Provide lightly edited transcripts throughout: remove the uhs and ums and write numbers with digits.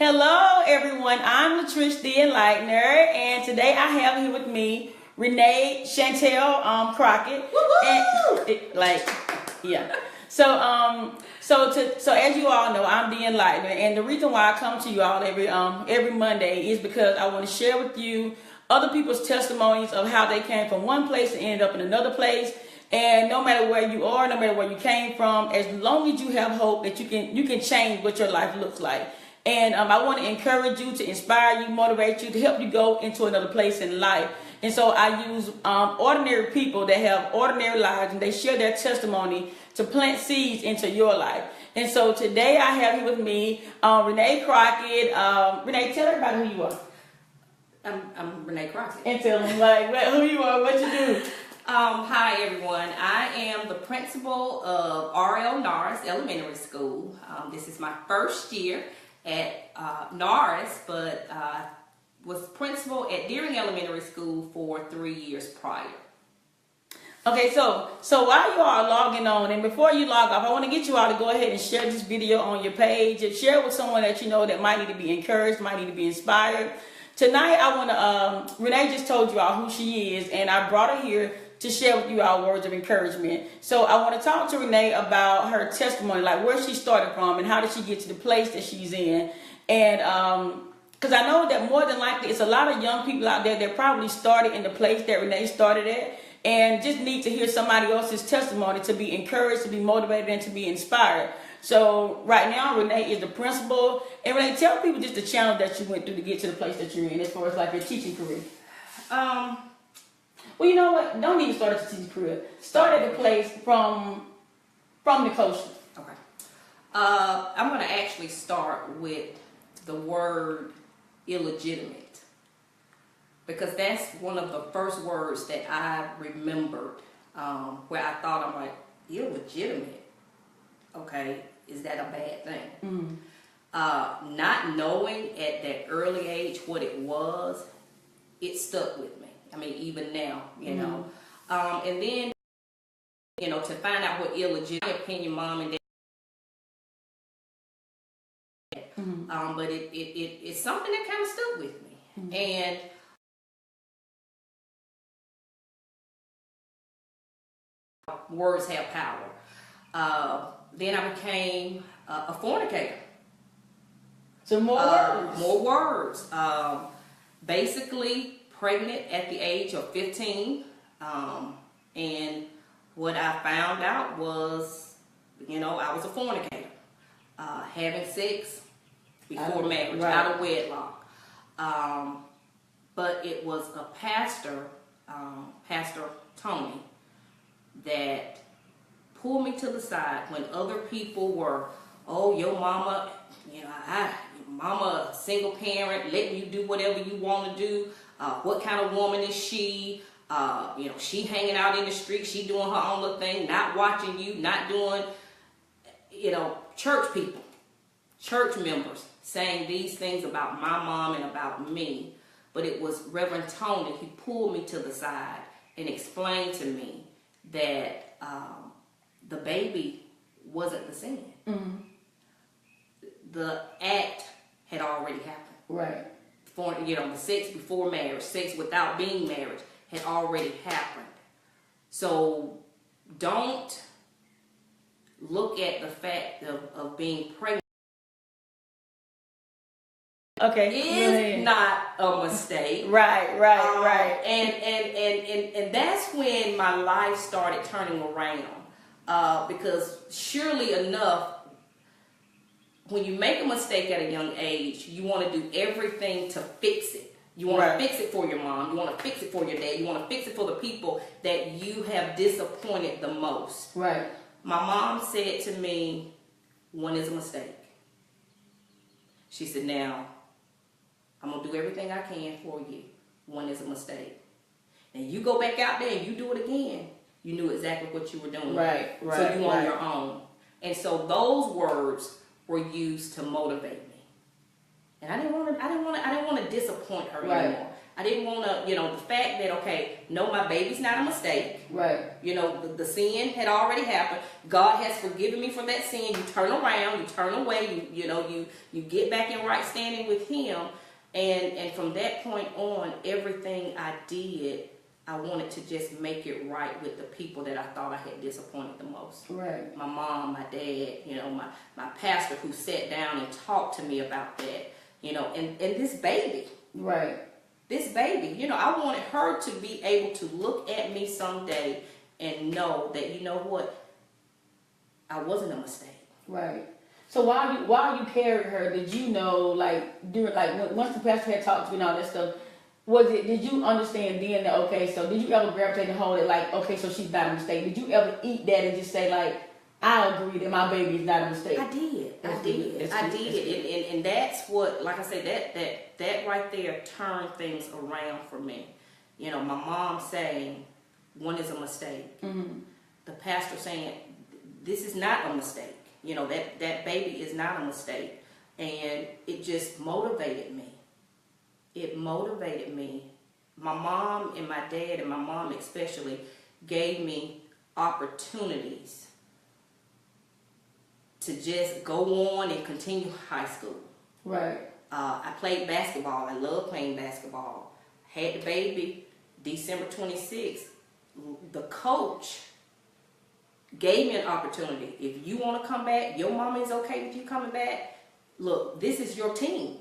Hello, everyone. I'm Latrice the Enlightener, and today I have here with me Renee Shantell Crockett. Yeah. So as you all know, I'm the Enlightener, and the reason why I come to you all every Monday is because I want to share with you other people's testimonies of how they came from one place and ended up in another place. And no matter where you are, no matter where you came from, as long as you have hope that you can change what your life looks like. And I want to encourage you, to inspire you, motivate you, to help you go into another place in life. And so I use ordinary people that have ordinary lives, and they share their testimony to plant seeds into your life. And so today I have here with me Renee Crockett. Renee, tell everybody who you are. I'm Renee Crockett. And tell them who you are, what you do. Hi everyone. I am the principal of R.L. Norris Elementary School. This is my first year at Norris, but was principal at Deering Elementary School for 3 years prior. Okay, so while you are logging on, and before you log off, I want to get you all to go ahead and share this video on your page and share it with someone that you know that might need to be encouraged, might need to be inspired. Tonight, I want to, Renee just told you all who she is, and I brought her here to share with you our words of encouragement. So I want to talk to Renee about her testimony, like where she started from and how did she get to the place that she's in. And because I know that more than likely it's a lot of young people out there that probably started in the place that Renee started at and just need to hear somebody else's testimony to be encouraged, to be motivated, and to be inspired. So right now, Renee is the principal. And Renee, tell people just the challenge that you went through to get to the place that you're in as far as like your teaching career. Well, you know what? Don't even start at the teaching career. Start at the place from the coast. Okay. I'm going to actually start with the word illegitimate, because that's one of the first words that I remembered where I thought, I'm like, illegitimate? Okay, is that a bad thing? Mm-hmm. Not knowing at that early age what it was, it stuck with me. I mean, even now, you know. And then, you know, to find out what illegitimate opinion mom and dad. Mm-hmm. But it's something that kind of stuck with me. Mm-hmm. And words have power. Then I became a fornicator. So more words. More words. Basically pregnant at the age of 15. And what I found out was, you know, I was a fornicator. Having sex before marriage, right, out of wedlock. But it was a pastor, Pastor Tony, that pulled me to the side when other people were, oh, your mama, you know, your mama a single parent, letting you do whatever you want to do. What kind of woman is she? You know, she hanging out in the street, she doing her own little thing, not watching you, not doing, you know, church people, church members saying these things about my mom and about me. But it was Reverend Tony, he pulled me to the side and explained to me that the baby wasn't the sin. Mm-hmm. The act had already happened. Right. For, you know, the sex before marriage, sex without being married had already happened. So don't look at the fact of being pregnant. Okay. Is not a mistake. Right. And that's when my life started turning around. Because surely enough, when you make a mistake at a young age, you want to do everything to fix it. You want to fix it for your mom. You want to fix it for your dad. You want to fix it for the people that you have disappointed the most. Right. My mom said to me, one is a mistake. She said, now, I'm going to do everything I can for you. One is a mistake. And you go back out there and you do it again, you knew exactly what you were doing. Right. So you on your own. And so those words were used to motivate me. And I didn't want to disappoint her anymore. I didn't want to, the fact that, okay, no, my baby's not a mistake. Right. The sin had already happened. God has forgiven me for that sin. You turn around, you turn away, you get back in right standing with Him. And from that point on, everything I did, I wanted to just make it right with the people that I thought I had disappointed the most. Right. My mom, my dad, my pastor who sat down and talked to me about that, and this baby. Right. This baby, I wanted her to be able to look at me someday and know that, you know what, I wasn't a mistake. Right. So while you carried her, did you know, like, once the pastor had talked to you and all that stuff, did you understand then that, okay, so did you ever gravitate and hold it like, okay, so she's not a mistake? Did you ever eat that and just say, like, I agree that my baby is not a mistake? I did. And that's what, like I said, that right there turned things around for me. My mom saying, one is a mistake. Mm-hmm. The pastor saying, this is not a mistake. That baby is not a mistake. And it just motivated me. It motivated me. My mom and my dad, and my mom especially, gave me opportunities to just go on and continue high school. Right. I played basketball. I love playing basketball. Had the baby December 26th. The coach gave me an opportunity. If you want to come back, your mama is okay with you coming back. Look, this is your team.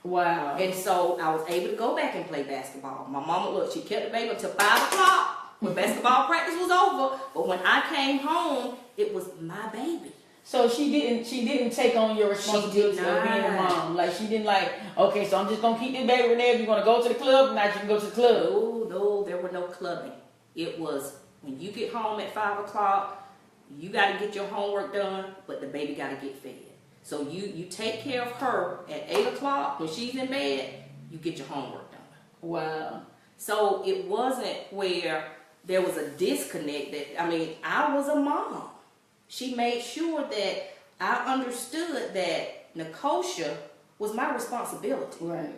Wow. And so I was able to go back and play basketball. My mama, she kept the baby until 5 o'clock when basketball practice was over. But when I came home, it was my baby. So she didn't take on your responsibility of being a mom. Like, she didn't okay, so I'm just gonna keep this baby in there. If you want to go to the club, now you can go to the club. No, there were no clubbing. It was when you get home at 5 o'clock, you got to get your homework done, but the baby got to get fed. So you take care of her at 8 o'clock when she's in bed. You get your homework done. Wow. So it wasn't where there was a disconnect. I was a mom. She made sure that I understood that Nicosia was my responsibility. Right.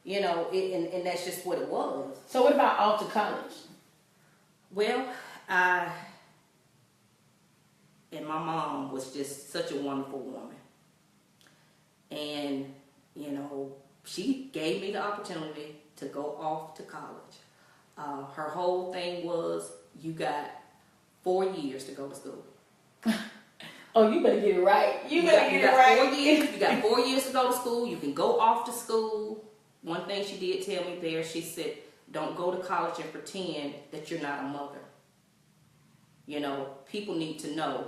And that's just what it was. So what about off to college? Well, and my mom was just such a wonderful woman. And, she gave me the opportunity to go off to college. Her whole thing was, you got 4 years to go to school. Oh, you better get it right. You better get it right. 4 years. You got 4 years to go to school. You can go off to school. One thing she did tell me there, she said, don't go to college and pretend that you're not a mother. People need to know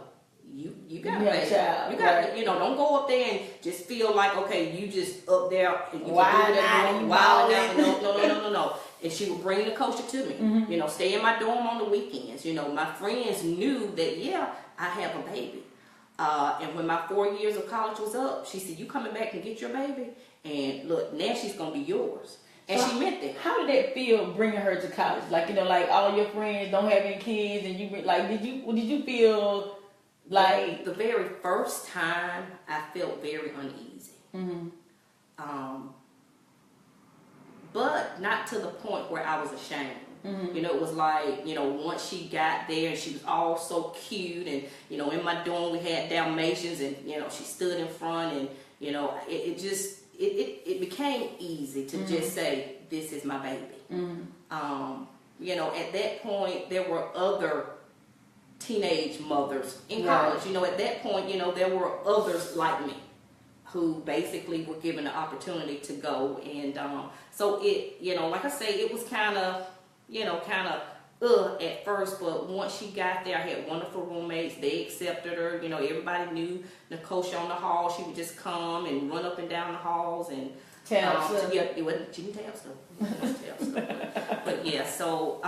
you got a child. You got, right. Don't go up there and just feel like, okay, you just up there and you wild out. No. And she would bring the coach to me. Mm-hmm. Stay in my dorm on the weekends. My friends knew that, I have a baby. And when my 4 years of college was up, she said, you coming back and get your baby? And look, now she's going to be yours. And so she meant that. How did that feel bringing her to college? Like, all your friends don't have any kids, and did you feel like... The very first time, I felt very uneasy. Mm-hmm. But not to the point where I was ashamed. Mm-hmm. It was like, once she got there and she was all so cute, and, in my dorm we had Dalmatians, and, she stood in front, and, it became easy to just say, this is my baby. Mm-hmm. At that point, there were other teenage mothers in college. At that point, there were others like me who basically were given the opportunity to go. And so it, like I say, it was kind of at first, but once she got there, I had wonderful roommates. They accepted her. Everybody knew Nicosia on the hall. She would just come and run up and down the halls and tell stuff. Yeah, it wasn't. She didn't tell stuff. But yeah, so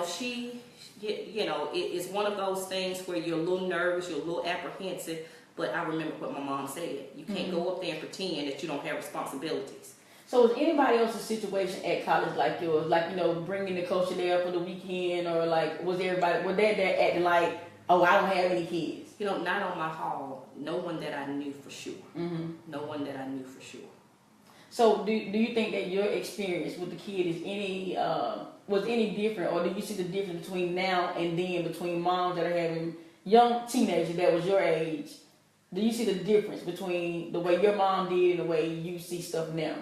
she, it's one of those things where you're a little nervous, you're a little apprehensive. But I remember what my mom said. You can't go up there and pretend that you don't have responsibilities. So was anybody else's situation at college like yours? Like, bringing the coach there for the weekend, or was they there acting like, oh, I don't have any kids? Not on my hall. No one that I knew for sure. Mm-hmm. No one that I knew for sure. So do you think that your experience with the kid is any was any different, or do you see the difference between now and then between moms that are having young teenagers that was your age? Do you see the difference between the way your mom did and the way you see stuff now?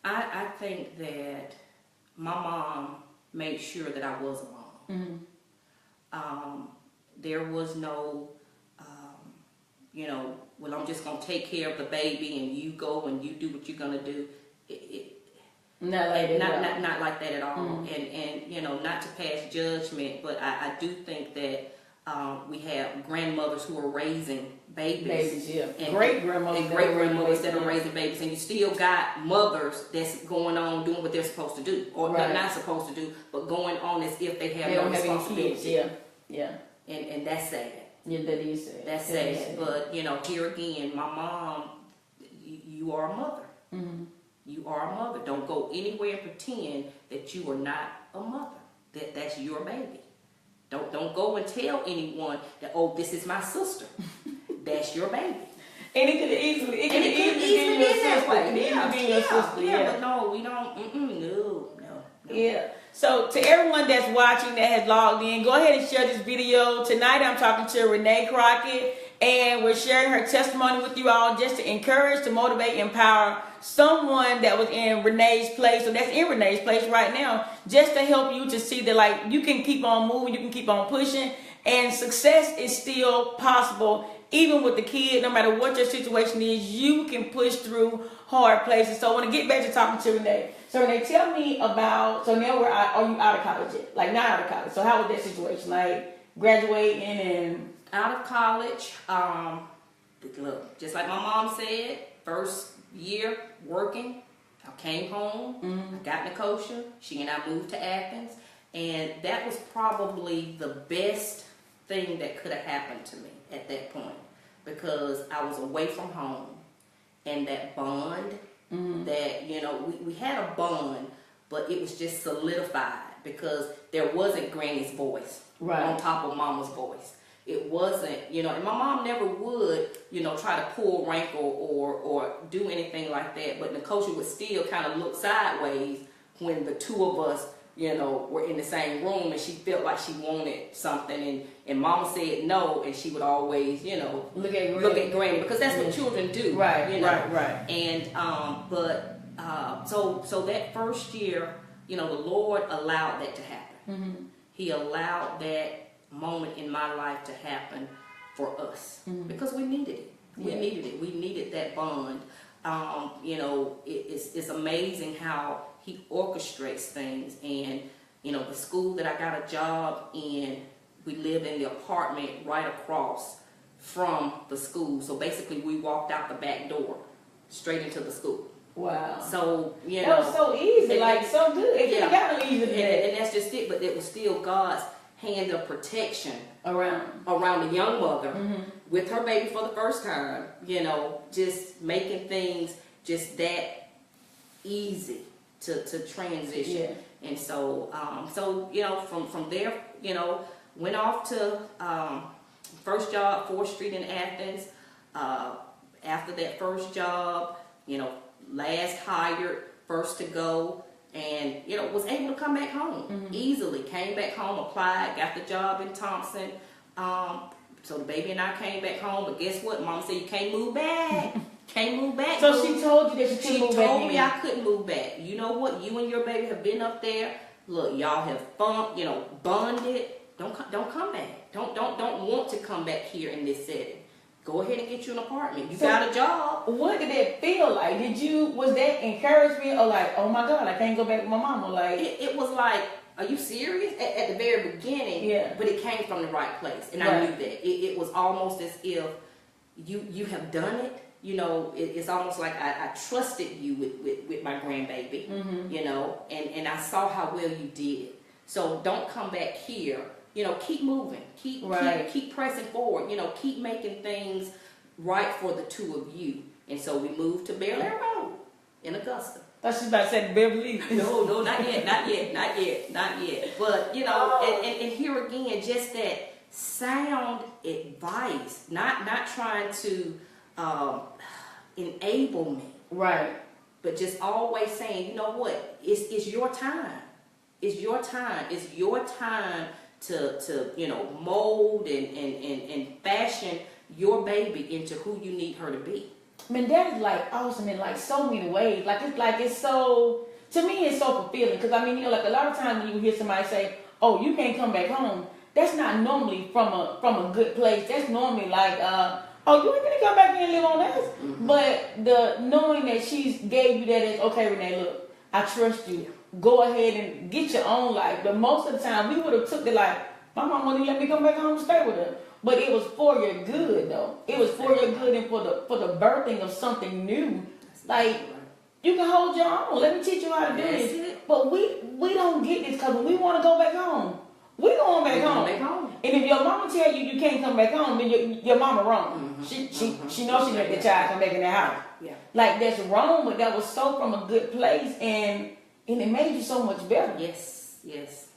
I think that my mom made sure that I was a mom. Mm-hmm. There was no, well, I'm just gonna take care of the baby and you go and you do what you're gonna do. Not like that at all. Mm-hmm. And not to pass judgment, but I do think that we have grandmothers who are raising babies. Yeah. And great grandmothers that are raising babies, and you still got mothers that's going on doing what they're supposed to do, or they're not supposed to do, but going on as if they have no responsibility. Yeah. And that's sad. Yeah, that is sad. That's sad. But here again, my mom, you are a mother. Mm-hmm. You are a mother. Don't go anywhere and pretend that you are not a mother. That's your baby. Don't go and tell anyone that, oh, this is my sister. That's your baby. And it could easily be that way. Yeah, but no, we don't. No. Yeah. So to everyone that's watching that has logged in, go ahead and share this video. Tonight I'm talking to Renee Crockett, and we're sharing her testimony with you all just to encourage, to motivate, empower someone that was in Renee's place, or that's in Renee's place right now, just to help you to see that, like, you can keep on moving, you can keep on pushing, and success is still possible. Even with the kid, no matter what your situation is, you can push through hard places. So I want to get back to talking to Renee. So Renee, tell me about, so now are you out of college yet? Like, not out of college. So how was that situation? Like, graduating and... Out of college, look, just like my mom said, first year working, I came home, I got Nicosia, she and I moved to Athens, and that was probably the best thing that could have happened to me at that point, because I was away from home, and that bond, that, we had a bond, but it was just solidified because there wasn't Granny's voice on top of Mama's voice. It wasn't, and my mom never would, try to pull rank or do anything like that, but Nicosia would still kind of look sideways when the two of us, were in the same room, and she felt like she wanted something, and Mama said no, and she would always, look at Granny, because that's what children do. Right. And, so that first year, the Lord allowed that to happen. Mm-hmm. He allowed that moment in my life to happen for us, because we needed it. We needed that bond. It's amazing how He orchestrates things, and the school that I got a job in, we lived in the apartment right across from the school. So basically we walked out the back door straight into the school. Wow. So, that was so easy, so good. It could have gotten easy. And that's just it, but it was still God's hand of protection around the young mother with her baby for the first time, just making things just that easy to transition. Yeah. And so from there, went off to first job, 4th Street in Athens. After that first job, last hired, first to go. And, was able to come back home easily. Came back home, applied, got the job in Thompson. So the baby and I came back home. But guess what? Mom said, you can't move back. Can't move back. So she told you that she couldn't move back. She told me I couldn't move back. You know what? You and your baby have been up there. Look, y'all have fun, bonded. Don't come back. Don't want to come back here in this setting. Go ahead and get you an apartment. You got a job. What did it feel like? Was that encouragement, or like, oh my God, I can't go back with my mama? Like, it was like, are you serious? At the very beginning, but it came from the right place, and I knew that. It was almost as if you have done it. It's almost like I trusted you with my grandbaby, and I saw how well you did it. So don't come back here. Keep moving, keep pressing forward, keep making things right for the two of you. And so we moved to Bear Lake Road in Augusta. I was about to say Beverly. No, not yet. But, and here again, just that sound advice, not trying to enable me. Right. but just always saying, you know what, it's your time. It's your time. It's your time to you know, mold and fashion your baby into who you need her to be. I mean, that is like awesome in like so many ways. It's so, to me, it's so fulfilling. Because I mean, you know, like a lot of times when you hear somebody say, "Oh, you can't come back home," that's not normally from a good place. That's normally like, "Oh, you ain't gonna come back here and live on us." Mm-hmm. But the knowing that she's gave you that is, okay, Renee, look, I trust you. Go ahead and get your own life. But most of the time, we would have took it like, my mom wouldn't let me come back home and stay with her. But it was for your good, though. It was for your good and for the birthing of something new. Like, you can hold your own. Let me teach you how to do this. But we don't get this because when we want to go back home, we going back home. And if your mama tell you can't come back home, then your mama wrong. Mm-hmm. She knows she let the child come back in the house. Yeah. Like, that's wrong, but that was so from a good place, and it made you so much better. Yes.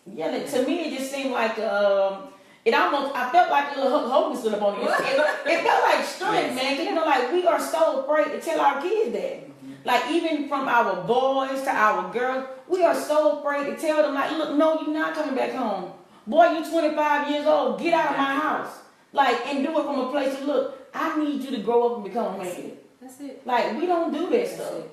Yeah, to me it just seemed like I felt like a little Hogan stood up on you. It felt like strength, man. Cause you know, like we are so afraid to tell our kids that. Mm-hmm. Like even from our boys to our girls, we are so afraid to tell them like, look, no, you're not coming back home. Boy, you're 25 years old. Get out of my house. Like, and do it from a place of, look, I need you to grow up and become a man. That's it. Like, we don't do that stuff.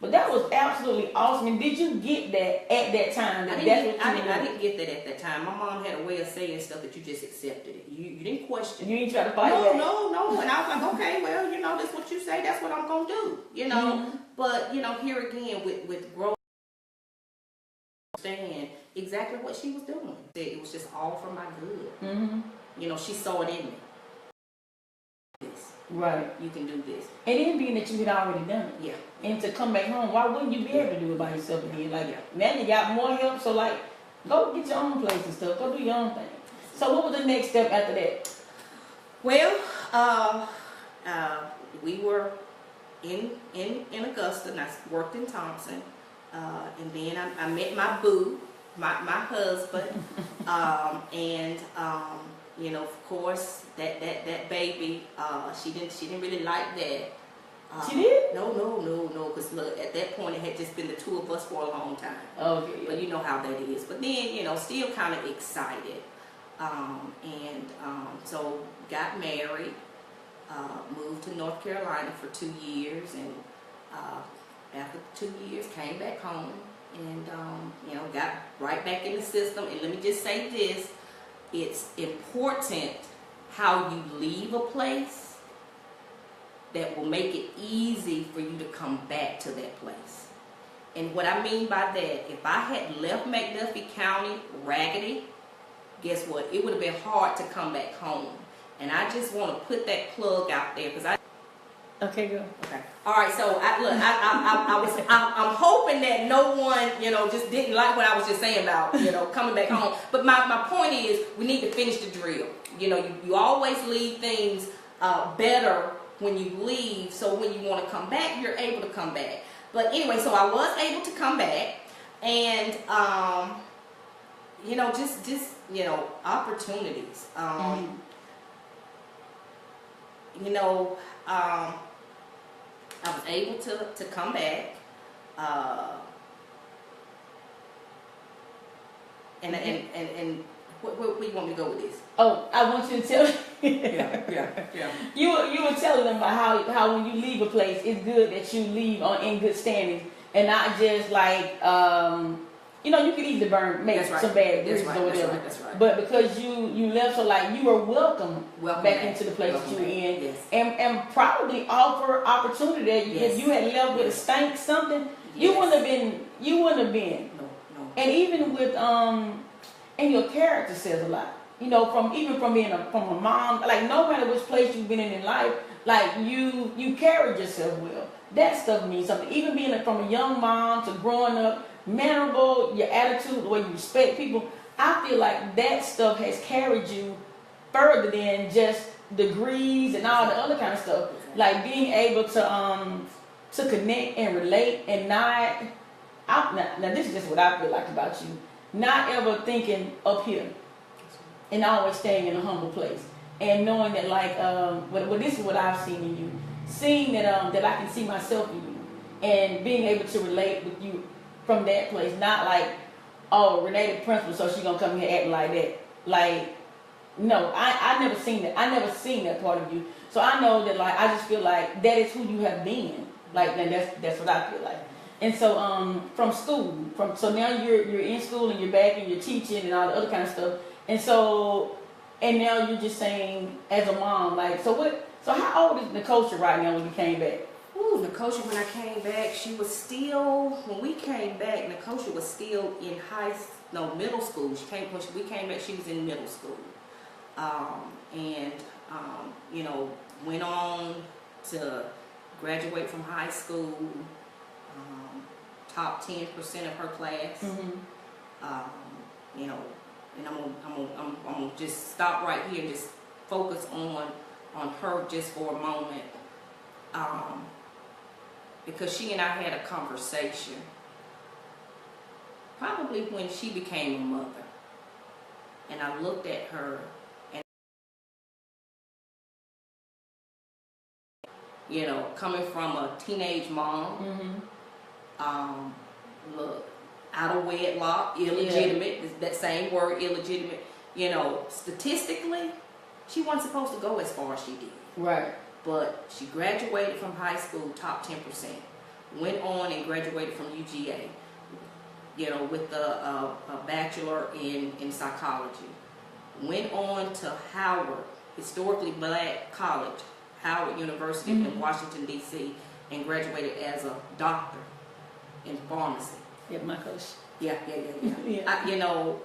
But that was absolutely awesome. And did you get that at that time? I didn't get that at that time. My mom had a way of saying stuff that you just accepted it. You didn't question. You didn't try to fight it. No. And I was like, okay, well, you know, that's what you say. That's what I'm going to do. You know. Mm-hmm. But, you know, here again with growth, understand exactly what she was doing. It was just all for my good. Mm-hmm. You know, she saw it in me. Right. You can do this. And then being that you had already done it. Yeah. And to come back home, why wouldn't you be able to do it by yourself again? Like, now you got more help, so like, go get your own place and stuff. Go do your own thing. So what was the next step after that? Well, we were in Augusta, and I worked in Thompson. And then I met my boo, my husband. You know, of course, that baby, she didn't really like that. She did? No. Because look, at that point, it had just been the two of us for a long time. Okay. But you know how that is. But then, you know, still kind of excited. So got married, moved to North Carolina for 2 years, and after 2 years, came back home, and you know, got right back in the system. And let me just say this. It's important how you leave a place that will make it easy for you to come back to that place. And what I mean by that, if I had left McDuffie County raggedy, guess what? It would have been hard to come back home. And I just want to put that plug out there because Okay, go. Okay. All right. So I'm hoping that no one, you know, just didn't like what I was just saying about, you know, coming back home. But my point is, we need to finish the drill. You know, you always leave things better when you leave. So when you want to come back, you're able to come back. But anyway, so I was able to come back, and you know, just you know, opportunities. You know. I was able to come back, and where do you want me to go with this? Oh, I want you to tell. Yeah. You were telling them about how when you leave a place, it's good that you leave in good standing and not just like you know, you could easily make some bad bridges or whatever. That's right. But because you left, so like you were welcome back into the place that you were in, yes. and probably offer opportunity that if you had left with a stank something, you wouldn't have been. No. And even with and your character says a lot. You know, from being from a mom, like no matter which place you've been in life, like you carried yourself well. That stuff means something. Even being from a young mom to growing up, mannerable, your attitude, the way you respect people, I feel like that stuff has carried you further than just degrees and all the other kind of stuff. Like being able to connect and relate and not. Now this is just what I feel like about you. Not ever thinking up here, and always staying in a humble place, and knowing that like, well, this is what I've seen in you. Seeing that I can see myself in you, and being able to relate with you from that place, not like, oh, Renee the principal, so she gonna come here acting like that. Like, no, I never seen that. I never seen that part of you. So I know that, like, I just feel like that is who you have been. Like, and that's what I feel like. And so from school, so now you're in school and you're back and you're teaching and all the other kind of stuff. And so now you're just saying as a mom, like, so how old is Nicosha right now when you came back? Ooh, Nicosha, when I came back, she was still, when we came back, Nicosha was still in middle school. When we came back, she was in middle school. You know, went on to graduate from high school, top 10% of her class. You know, and I'm gonna just stop right here and just focus on her just for a moment. Because she and I had a conversation probably when she became a mother, and I looked at her, and you know, coming from a teenage mom, look, out of wedlock, illegitimate, that same word, illegitimate, you know, statistically she wasn't supposed to go as far as she did. Right. But she graduated from high school, top 10%. Went on and graduated from UGA, you know, with a bachelor in psychology. Went on to Howard, historically black college, Howard University in Washington, D.C., and graduated as a doctor in pharmacy. Yeah, my coach. Yeah. You know,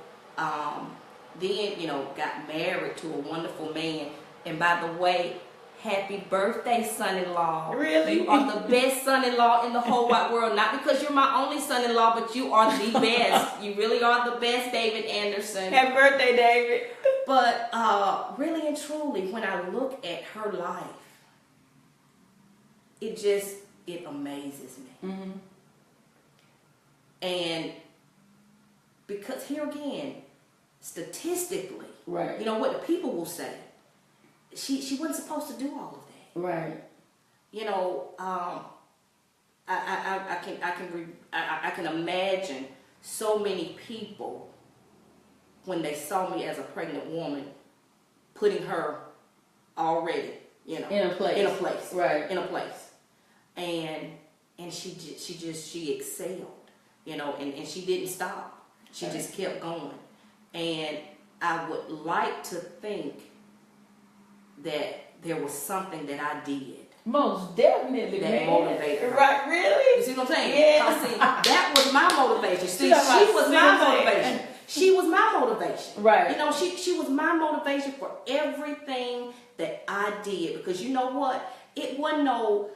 then, you know, got married to a wonderful man. And by the way, happy birthday, son-in-law. Really? You are the best son-in-law in the whole wide world. Not because you're my only son-in-law, but you are the best. You really are the best, David Anderson. Happy birthday, David. But really and truly, when I look at her life, it amazes me. And because here again, statistically, right, you know what the people will say, she wasn't supposed to do all of that. Right. You know, I can imagine so many people when they saw me as a pregnant woman, putting her already, you know, in a place, right, in a place, and she excelled, you know, and she didn't stop. She just kept going, and I would like to think that there was something that I did. Most definitely, that motivated her. Right, really? You see what I'm saying? Yeah. See, that was my motivation. See, she was my motivation. She was my motivation. Right. You know, she was my motivation for everything that I did. Because you know what? It wasn't no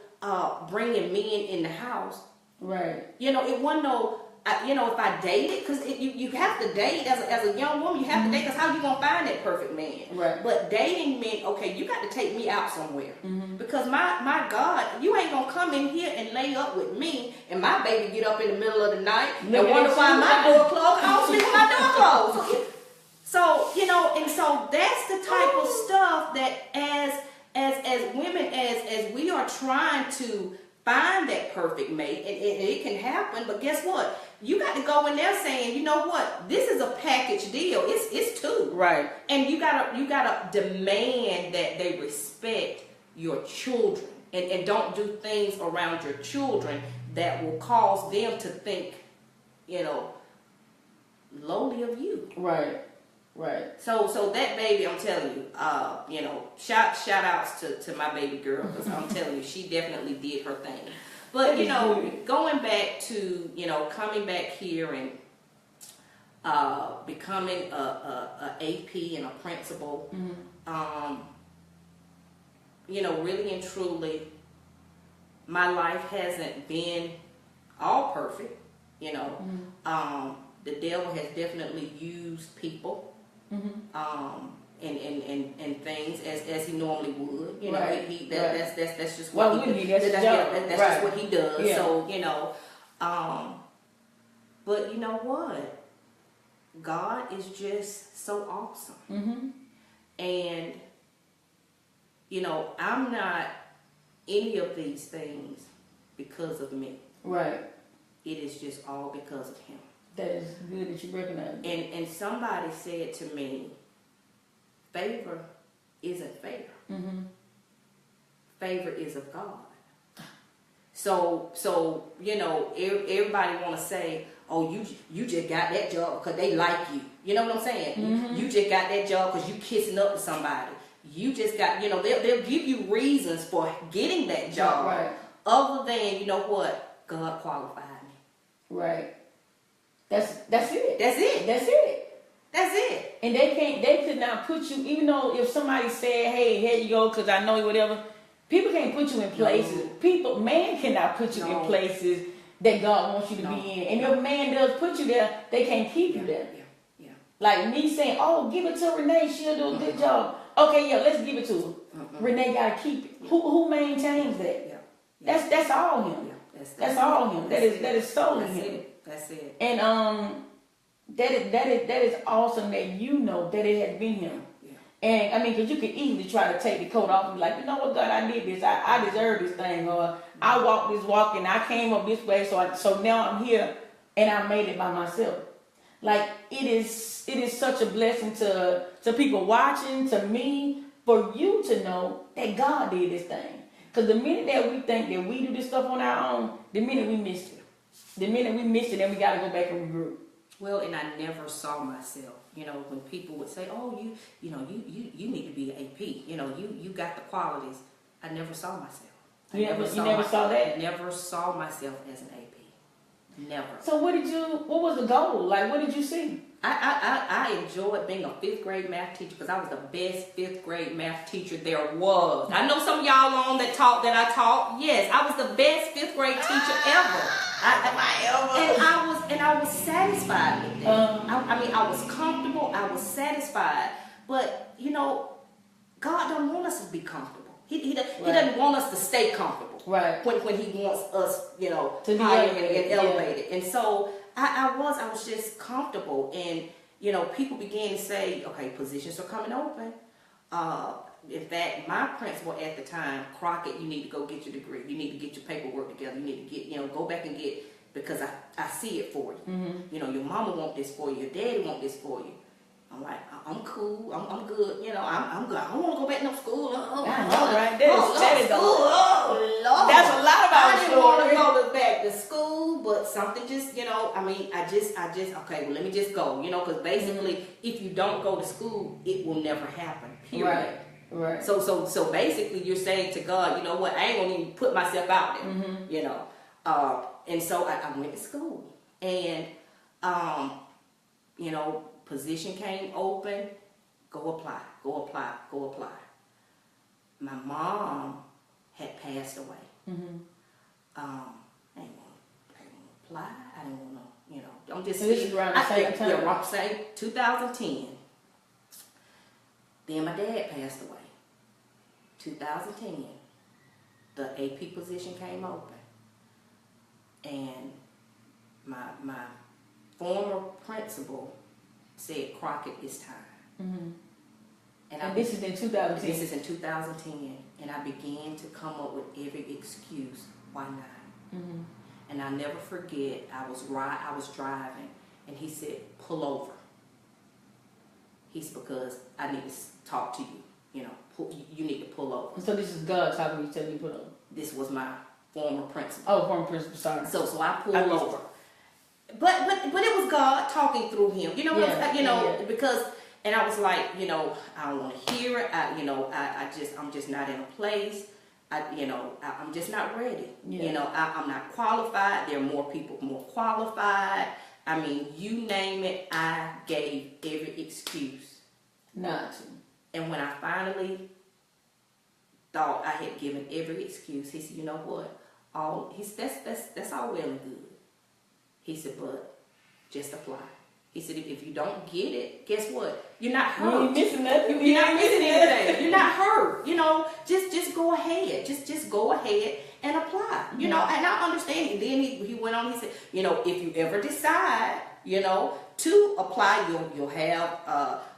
bringing men in the house. Right. You know, it wasn't no, you know, if I dated, because you have to date as a young woman, you have to date, because how you going to find that perfect man? Right. But dating meant, okay, you got to take me out somewhere. Because my God, you ain't going to come in here and lay up with me and my baby get up in the middle of the night and wonder why my door closed. I don't sleep with my door closed. So, you know, and so that's the type of stuff that as women, as we are trying to find that perfect mate, and it can happen, but guess what? You got to go in there saying, you know what? This is a package deal. It's two. Right. And you gotta demand that they respect your children and don't do things around your children that will cause them to think, you know, lowly of you. Right. Right. So that baby, I'm telling you, you know, shout outs to my baby girl, because I'm telling you, she definitely did her thing. But you know, going back to, you know, coming back here and becoming a AP and a principal, you know, really and truly, my life hasn't been all perfect. You know, the devil has definitely used people. And things as he normally would, you know. That's just what he does. That's just what he does. Yeah. So you know, but you know what? God is just so awesome, and you know, I'm not any of these things because of me. Right. It is just all because of him. That is good that you recognize it. And somebody said to me, favor isn't fair. Mm-hmm. Favor is of God. So everybody want to say, oh, you just got that job because they like you. You know what I'm saying? Mm-hmm. You just got that job because you kissing up to somebody. You just got, they'll give you reasons for getting that job. Right. Other than, you know what? God qualified me. Right. That's it. That's it. That's it. That's it. And they could not put you, even though if somebody said, hey, here you go, because I know you, whatever, people can't put you in places. Man cannot put you in places that God wants you to be in. And if man does put you there, they can't keep you there. Yeah. Like me saying, oh, give it to Renee, she'll do a good job. Okay, yeah, let's give it to her. Renee got to keep it. Who maintains that? Yeah. That's all him. Yeah. That's all him. That is solely him. That's it. And that is awesome that you know that it has been him. Yeah. And I mean, because you could easily try to take the coat off and be like, you know what, God, I did this. I deserve this thing, or I walked this walk and I came up this way, so now I'm here and I made it by myself. Like it is such a blessing to people watching, to me, for you to know that God did this thing. Because the minute that we think that we do this stuff on our own, the minute we missed it. The minute we missed it, then we got to go back and regroup. Well, and I never saw myself. When people would say, "Oh, you need to be an AP. You got the qualities." I never saw myself. You never saw that? Never saw myself as an AP. Never. So what was the goal? Like, what did you see? I enjoyed being a 5th grade math teacher because I was the best 5th grade math teacher there was. I know some of y'all on that I taught. Yes, I was the best 5th grade teacher ever. And I was satisfied with that. I was comfortable. I was satisfied. But God don't want us to be comfortable. He doesn't want us to stay comfortable. Right. When He wants us, to higher be and elevated. And so I was just comfortable. And people began to say, okay, positions are coming open. In fact, my principal at the time, Crockett, you need to go get your degree. You need to get your paperwork together. You need to get, go back and get, because I see it for you. Mm-hmm. Your mama want this for you. Your daddy want this for you. I'm like, I'm cool. I'm good. I'm good. I don't want to go back to no school. Right. That is Lord. That's a lot about I didn't want to go back to school, but something just, I just, okay, well, let me just go, because basically, if you don't go to school, it will never happen. Period. Right. So basically, you're saying to God, you know what? I ain't gonna even put myself out there. Mm-hmm. And so I went to school, and position came open. Go apply. My mom had passed away. Mm-hmm. I didn't want to apply. I didn't want to, I'm just. So this is around the same time. Yeah, around same 2010. Then my dad passed away. 2010, the AP position came open, and my former principal said, "Crockett, it's time." Mm-hmm. And this is in 2010. This is in 2010, and I began to come up with every excuse why not. Mm-hmm. And I'll never forget, I was driving, and he said, "Pull over." He's because I need to talk to you. You need to pull over. So this is God talking to you, telling you to pull over. This was my former principal. Oh, former principal. Sorry. So I pulled over. But it was God talking through him. Because, and I was like, I don't want to hear it. I'm just not in a place. I'm just not ready. Yeah. I'm not qualified. There are more people more qualified. I mean, you name it, I gave every excuse not to. And when I finally thought I had given every excuse, he said, "You know what? That's all well and good." He said, "But just apply." He said, "If you don't get it, guess what? You're not hurt. You ain't missing nothing. You're not missing anything. You're not hurt. Just go ahead. Just go ahead and apply. And I understand." And then he went on. He said, "If you ever decide, to apply, you'll have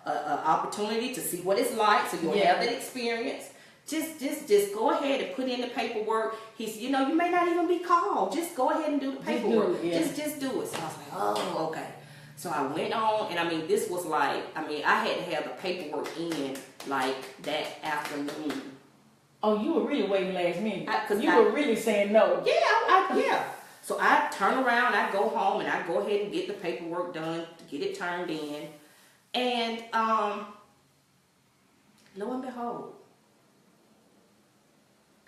an opportunity to see what it's like. So you'll have that experience. Just go ahead and put in the paperwork. He's, you may not even be called. Just go ahead and do the paperwork. Just do it. So I was like, oh, okay. So I went on, and I mean, this was like, I had to have the paperwork in like that afternoon. Oh, you were really waiting last minute. Because you were really saying no. Yeah, yeah. So I turn around, I go home, and I go ahead and get the paperwork done, get it turned in. And lo and behold,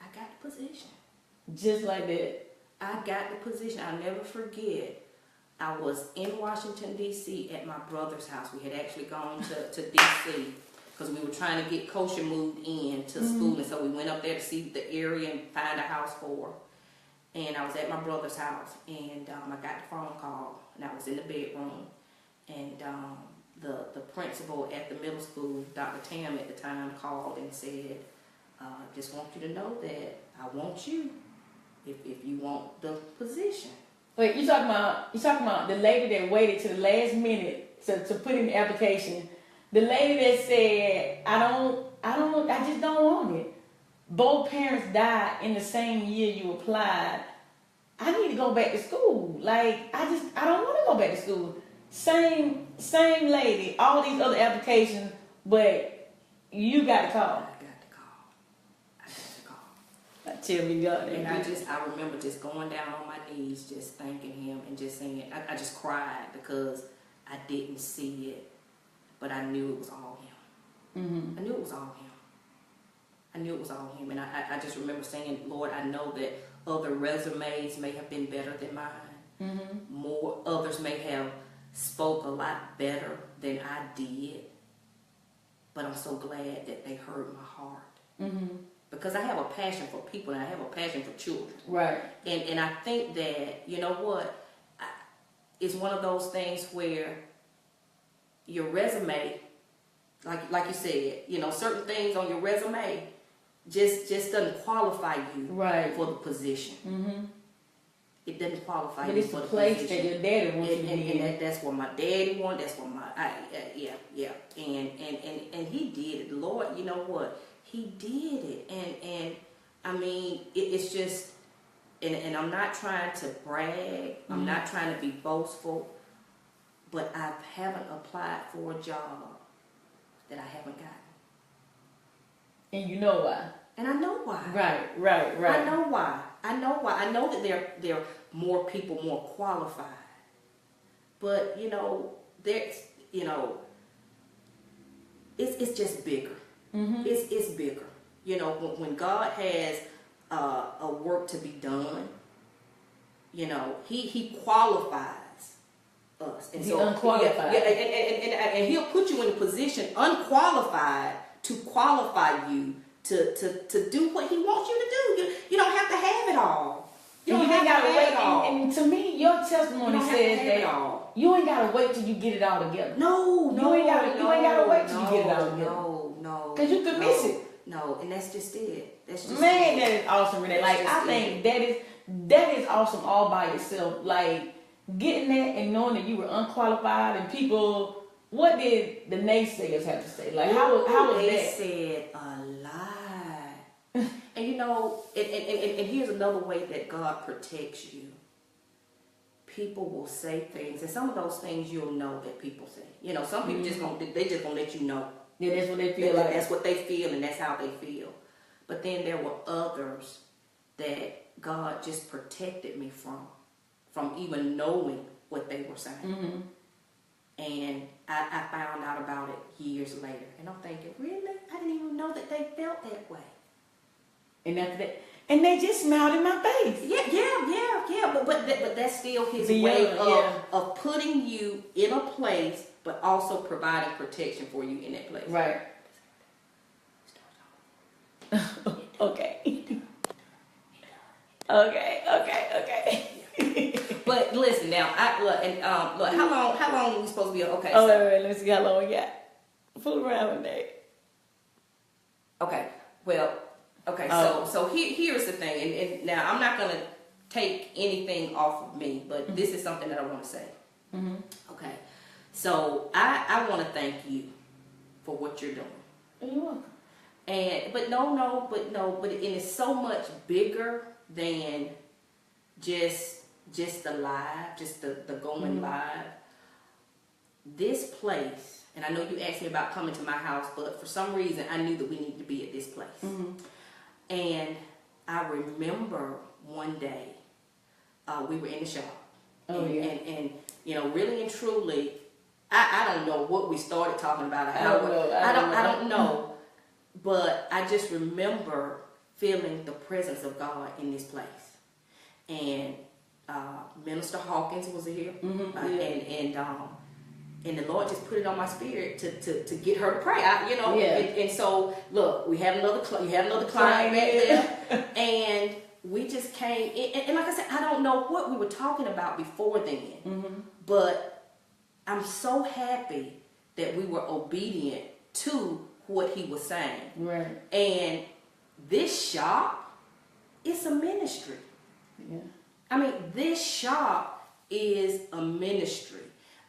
I got the position. Just like that. I got the position. I'll never forget. I was in Washington, D.C. at my brother's house. We had actually gone to D.C. because we were trying to get Kosha moved in to school. And so we went up there to see the area and find a house for her. And I was at my brother's house, and I got the phone call, and I was in the bedroom. And the principal at the middle school, Dr. Tam at the time, called and said, just want you to know that I want you if you want the position. Wait, you talking about the lady that waited to the last minute to put in the application? The lady that said, I just don't want it. Both parents died in the same year you applied. I need to go back to school. Like, I don't want to go back to school. Same lady, all these other applications, but you got to call. Tell me God. And I remember just going down on my knees, just thanking him and just saying, I just cried because I didn't see it, but I knew it was all him. Mm-hmm. I knew it was all him. And I just remember saying, Lord, I know that other resumes may have been better than mine. Mm-hmm. Others may have spoke a lot better than I did, but I'm so glad that they heard my heart. Mm-hmm. Because I have a passion for people and I have a passion for children. Right. And I think that, you know what, it's one of those things where your resume, like you said, certain things on your resume just doesn't qualify you for the position. Mm-hmm. It doesn't qualify you for the position. But it's the place that your daddy wants you to be in. And that's what my daddy wanted. That's what yeah. And he did it. Lord, you know what? He did it, and I mean, it's just, and I'm not trying to brag, I'm not trying to be boastful, but I haven't applied for a job that I haven't gotten. And you know why? And I know why. Right. I know why. I know that there are more people more qualified, but there's it's just bigger. Mm-hmm. It's bigger. When God has a work to be done, He qualifies us. And so unqualified. And He'll put you in a position unqualified to qualify you to do what He wants you to do. You don't have to have it all. You don't have to wait. And to me, your testimony says that you ain't gotta wait till you get it all together. You ain't gotta wait till you get it all together. No. Because you could miss it. No, and that's just it. That is awesome, Renee. Like, I think that is awesome all by itself. Like, getting that and knowing that you were unqualified and people, what did the naysayers have to say? Like, how was they that? They said a lot. And here's another way that God protects you. People will say things, and some of those things you'll know that people say. Some people just gonna let you know. Yeah, that's what they feel like. That's what they feel, and that's how they feel. But then there were others that God just protected me from even knowing what they were saying. Mm-hmm. And I found out about it years later. And I'm thinking, really? I didn't even know that they felt that way. And after that, and they just smiled in my face. Yeah. But that's still His way of putting you in a place, but also providing protection for you in that place. Right. Okay. But listen now, look, how long are we supposed to be? Okay. Oh, wait, let's see how long we got. Fool around with that. Okay. Well. Okay. So here's the thing, and now I'm not gonna take anything off of me, but this is something that I want to say. Mm-hmm. Okay. So I want to thank you for what you're doing. You're welcome. But it's so much bigger than just the live, just the going live. This place, and I know you asked me about coming to my house, but for some reason I knew that we needed to be at this place. And I remember one day we were in the shop, and really and truly, I don't know what we started talking about. I don't know. But I just remember feeling the presence of God in this place. And Minister Hawkins was here. And the Lord just put it on my spirit to get her to pray. And so, look, you have another client back there. And we just came in. And like I said, I don't know what we were talking about before then. But I'm so happy that we were obedient to what he was saying. Right. And this shop is a ministry. Yeah. I mean, this shop is a ministry.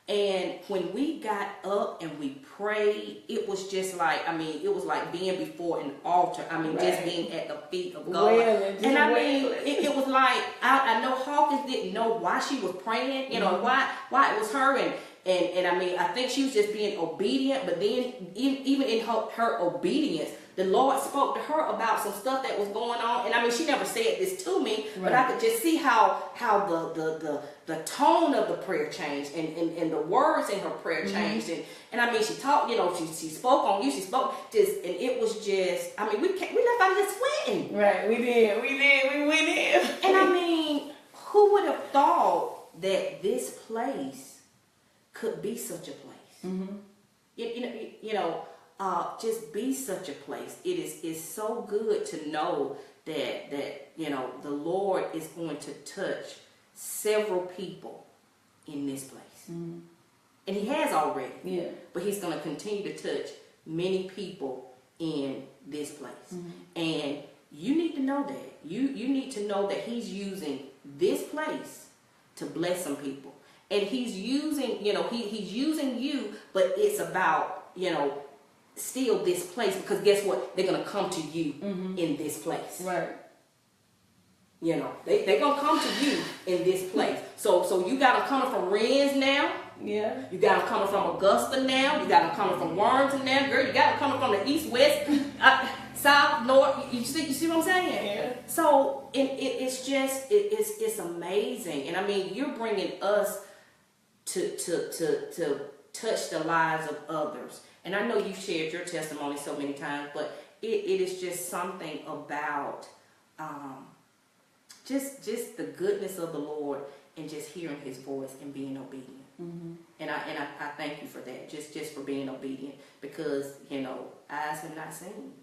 And when we got up and we prayed, it was just like, it was like being before an altar. Just being at the feet of God. It was like, I know Hawkins didn't know why she was praying, why it was her. And I think she was just being obedient, but then even in her obedience, the Lord spoke to her about some stuff that was going on. And she never said this to me, but I could just see how the tone of the prayer changed and the words in her prayer changed. And she talked, she spoke on you, she spoke just, and it was just, we left out here sweating. Right, we went in. And who would have thought that this place could be such a place? Just be such a place. It's so good to know that the Lord is going to touch several people in this place. And he has already. Yeah. But he's going to continue to touch many people in this place. And you need to know that. You need to know that he's using this place to bless some people. And he's using, he's using you, but it's about, still this place, because guess what? They're going to come to you in this place. Right. They're going to come to you in this place. So you got them coming from Rennes now. Yeah. You got them coming from Augusta now. You got them coming from Warrenton now. Girl, you got them coming from the east, west, south, north. You see what I'm saying? Yeah. So it's just, it's amazing. And you're bringing us to touch the lives of others. And I know you've shared your testimony so many times, but it is just something about just the goodness of the Lord and just hearing his voice and being obedient. And I thank you for that, just for being obedient, because eyes have not seen.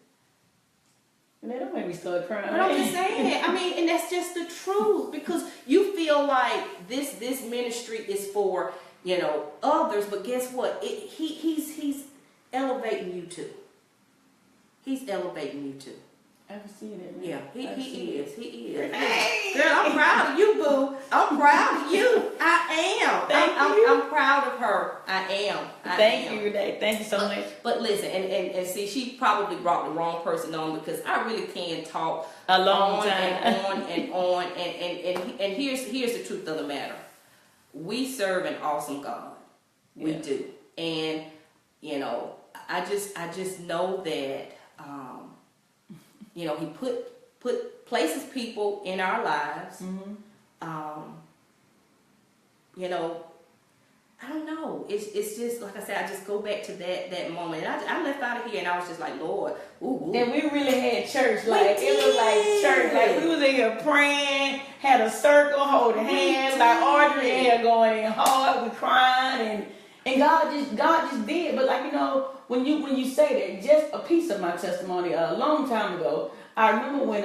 Man, don't make me start crying. But I'm just saying, and that's just the truth, because you feel like this ministry is for others, but guess what? He's elevating you too. He's elevating you too. I can see that, man. Yeah, he is. Hey. Girl, I'm proud of you, boo. I'm proud of you. I am. Thank you. I'm proud of her. I am. Thank you, Renee. Thank you so much. But listen, and see, she probably brought the wrong person on, because I really can talk a long time and on. And here's the truth of the matter. We serve an awesome God. Yeah. We do. And I just know that he put places people in our lives. I don't know. It's just like I said. I just go back to that moment. And I left out of here and I was just like, Lord. Ooh. And we really had church. Like it was like church. Like we was in here praying, had a circle, holding hands, like Audrey and her going in hard, we crying, and God just did. But like when you say that, just a piece of my testimony. A long time ago, I remember when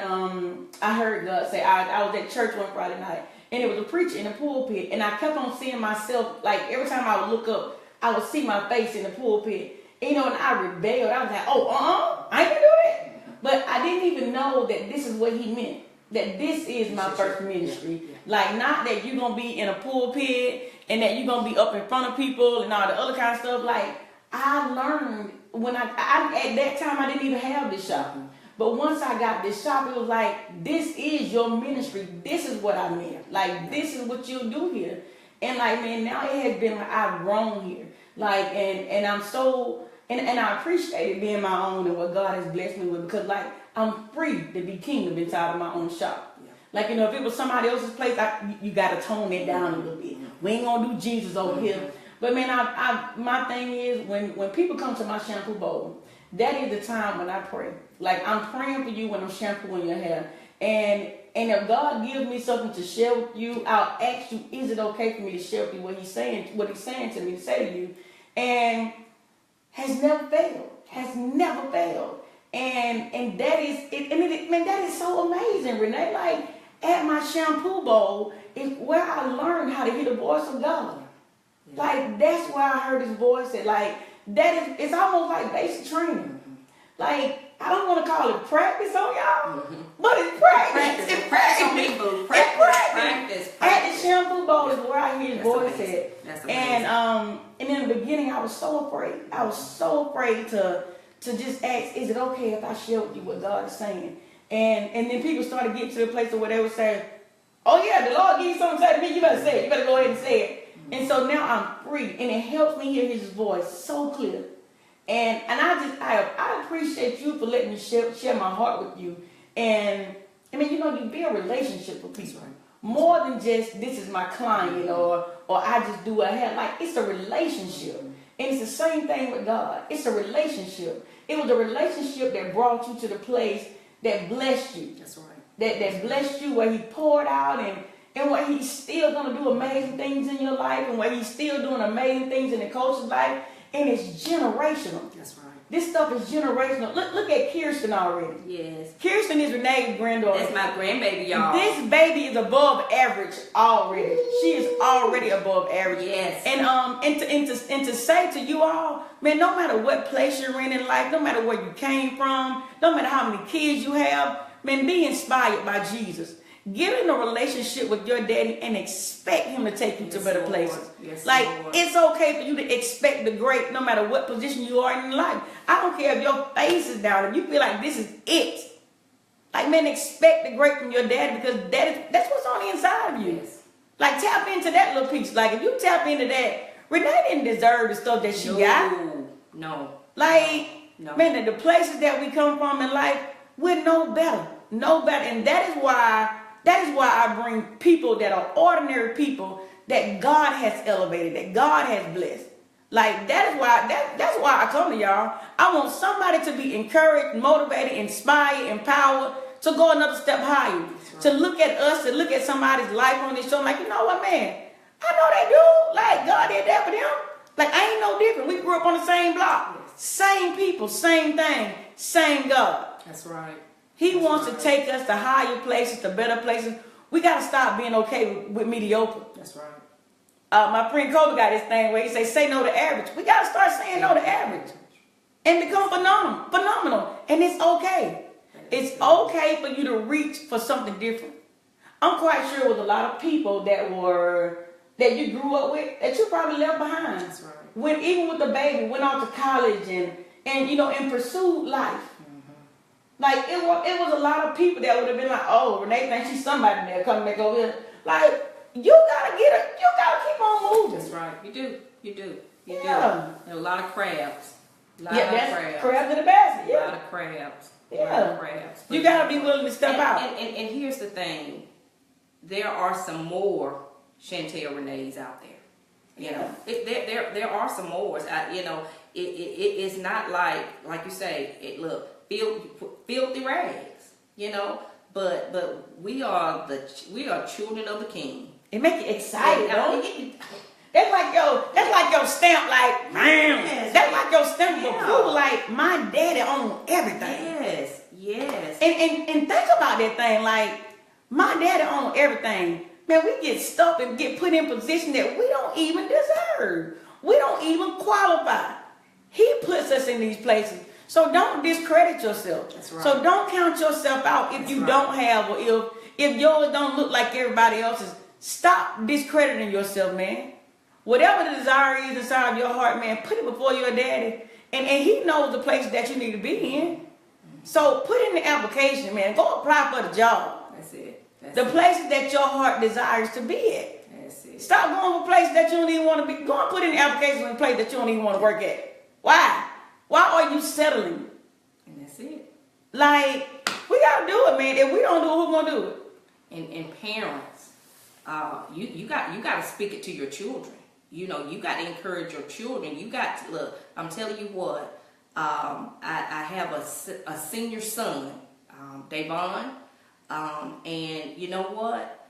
I heard God say, I was at church one Friday night. And it was a preacher in the pulpit, and I kept on seeing myself, like every time I would look up, I would see my face in the pulpit. And I rebelled. I was like, I ain't gonna do that. But I didn't even know that this is what he meant. That this is my first ministry. Yeah. Like, not that you're gonna be in a pulpit and that you're gonna be up in front of people and all the other kind of stuff. Like, I learned when I at that time I didn't even have this shop. But once I got this shop, it was like, this is your ministry. This is what I meant. Like, this is what you do here. And like, man, now it has been like I've grown here. Like, and I'm so, and I appreciate it being my own and what God has blessed me with, because like, I'm free to be kingdom inside of my own shop. Yeah. Like, you know, if it was somebody else's place, you got to tone it down a little bit. We ain't going to do Jesus over here. But man, my thing is, when people come to my shampoo bowl, that is the time when I pray. Like, I'm praying for you when I'm shampooing your hair. And if God gives me something to share with you, I'll ask you, is it okay for me to share with you what he's saying to me to say to you? And has never failed. Has never failed. And that is it. I mean, man, that is so amazing, Renee. Like, at my shampoo bowl is where I learned how to hear the voice of God. Yeah. Like, that's where I heard his voice. And like, it's almost like basic training. Like, I don't want to call it practice on y'all, but it's practice. It's practice. Practice. At the shampoo bowl is where I hear his voice at. And in the beginning, I was so afraid. I was so afraid to just ask, is it okay if I share with you what God is saying? And then people started getting to the place where they would say, oh yeah, the Lord gave you something to say to me, you better say it. You better go ahead and say it. And so now I'm free, and it helps me hear his voice so clear. And I appreciate you for letting me share my heart with you. And I mean, you know, you build a relationship with people. Right. More than just, this is my client, or I just do a hair. Like, it's a relationship. And it's the same thing with God. It's a relationship. It was a relationship that brought you to the place that blessed you. That's right. That blessed you, where he poured out, and where he's still going to do amazing things in your life, and where he's still doing amazing things in the coach's life. And it's generational. That's right. This stuff is generational. Look at Kirsten already. Yes. Kirsten is Renee's granddaughter. That's my grandbaby, y'all. This baby is above average already. She is already above average. Yes. And to say to you all, man, no matter what place you're in life, no matter where you came from, no matter how many kids you have, man, be inspired by Jesus. Get in a relationship with your daddy and expect him to take you to better places. Yes, like, Lord. It's okay for you to expect the great no matter what position you are in life. I don't care if your face is down, if you feel like this is it. Like, man, expect the great from your daddy, because that's what's on the inside of you. Yes. Like, tap into that little piece. Like, if you tap into that, Renee didn't deserve the stuff that she got. No. Like, no. Man, the places that we come from in life, we're no better. No better. And that is why I bring people that are ordinary people that God has elevated, that God has blessed. Like, that's why I come to y'all. I want somebody to be encouraged, motivated, inspired, empowered to go another step higher. Right. To look at us, to look at somebody's life on this show, like, you know what, man? I know that dude. Like, God did that for them. Like, I ain't no different. We grew up on the same block. Yes. Same people, same thing, same God. That's right. He wants to take us to higher places, to better places. We got to stop being okay with mediocre. That's right. My friend Kobe got this thing where he say no to average. We got to start saying no to average and become phenomenal. And it's okay. It's okay for you to reach for something different. I'm quite sure with a lot of people that you grew up with, that you probably left behind. That's right. Even with the baby, went off to college and you know, and pursued life. Like, it was a lot of people that would have been like, oh, Renee thinks she's somebody there coming back over here. Like, you gotta keep on moving. That's right. You do. Yeah. And a lot of crabs. Crabs in the basket. Yeah. A lot of crabs. Yeah. A lot of crabs. You gotta be willing to step out. And here's the thing. There are some more Shantell Renees out there. You know, there are some more. You know, it's not like you say, look, filthy rags, you know, but we are children of the King. It makes you excited, don't it? That's like your stamp, like, man. Yes, that's like your stamp of approval, like, my daddy owns everything. Yes. And think about that thing, like, my daddy owns everything. Man, we get stuck and get put in position that we don't even deserve. We don't even qualify. He puts us in these places. So don't discredit yourself. That's right. So don't count yourself out if you don't have, or if yours don't look like everybody else's. Stop discrediting yourself, man. Whatever the desire is inside of your heart, man, put it before your daddy And he knows the places that you need to be in. So put in the application, man. Go apply for the job. That's it. The places that your heart desires to be at. That's it. Stop going for places that you don't even want to be. Go and put in the application in a place that you don't even want to work at. Why? Why are you settling? And that's it. Like, we got to do it, man. If we don't do it, who's going to do it? And parents, you got to speak it to your children. You know, you got to encourage your children. You got to, look, I'm telling you what, I have a senior son, Davon, and you know what?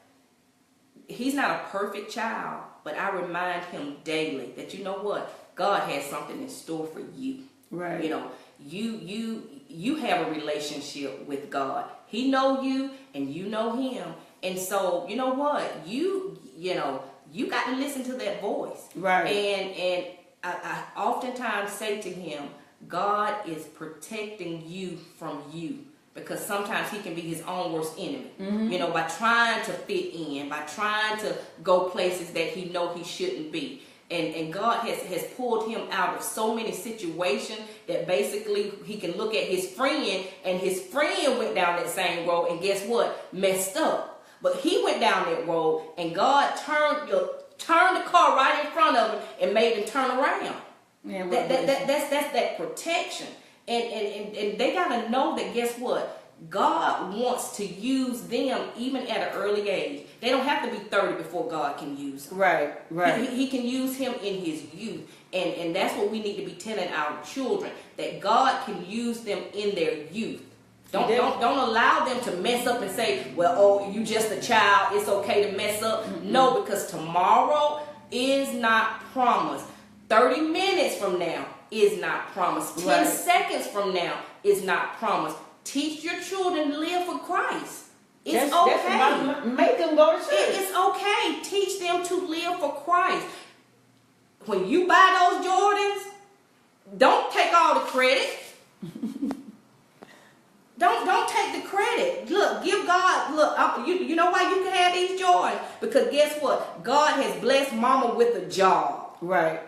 He's not a perfect child, but I remind him daily that, you know what? God has something in store for you. Right. You know, you have a relationship with God. He know you and you know him. And so, you know what? You know, you got to listen to that voice. Right. And I oftentimes say to him, God is protecting you from you. Because sometimes he can be his own worst enemy. Mm-hmm. You know, by trying to fit in, by trying to go places that he know he shouldn't be. And God has pulled him out of so many situations that basically he can look at his friend, and his friend went down that same road, and guess what? Messed up. But he went down that road, and God turned the car right in front of him and made him turn around. Yeah, that's that protection. And they got to know that, guess what? God wants to use them even at an early age. They don't have to be 30 before God can use them. Right. He can use him in his youth. And that's what we need to be telling our children, that God can use them in their youth. Don't allow them to mess up and say, well, oh, you just a child, it's okay to mess up. Mm-hmm. No, because tomorrow is not promised. 30 minutes from now is not promised. 10 seconds from now is not promised. Teach your children to live for Christ. It's okay. Make them go to church. It's okay. Teach them to live for Christ. When you buy those Jordans, don't take all the credit. Don't take the credit. Look, give God, you know why you can have these Jordans? Because guess what? God has blessed mama with a job. Right.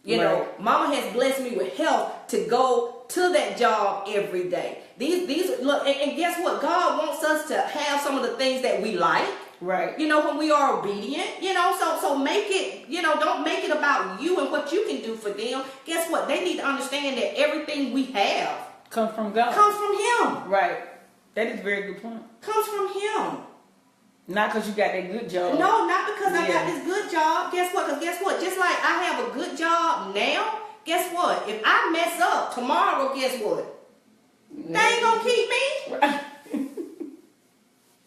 You know, mama has blessed me with health to go to that job every day. These look, and guess what? God wants us to have some of the things that we like. Right. You know, when we are obedient, you know, so make it, you know, don't make it about you and what you can do for them. Guess what? They need to understand that everything we have comes from God. Comes from him. Right. That is a very good point. Comes from him. Not because you got that good job. No, not because I got this good job. Guess what? Because guess what? Just like I have a good job now, guess what? If I mess up tomorrow, guess what? They ain't gonna keep me. Right.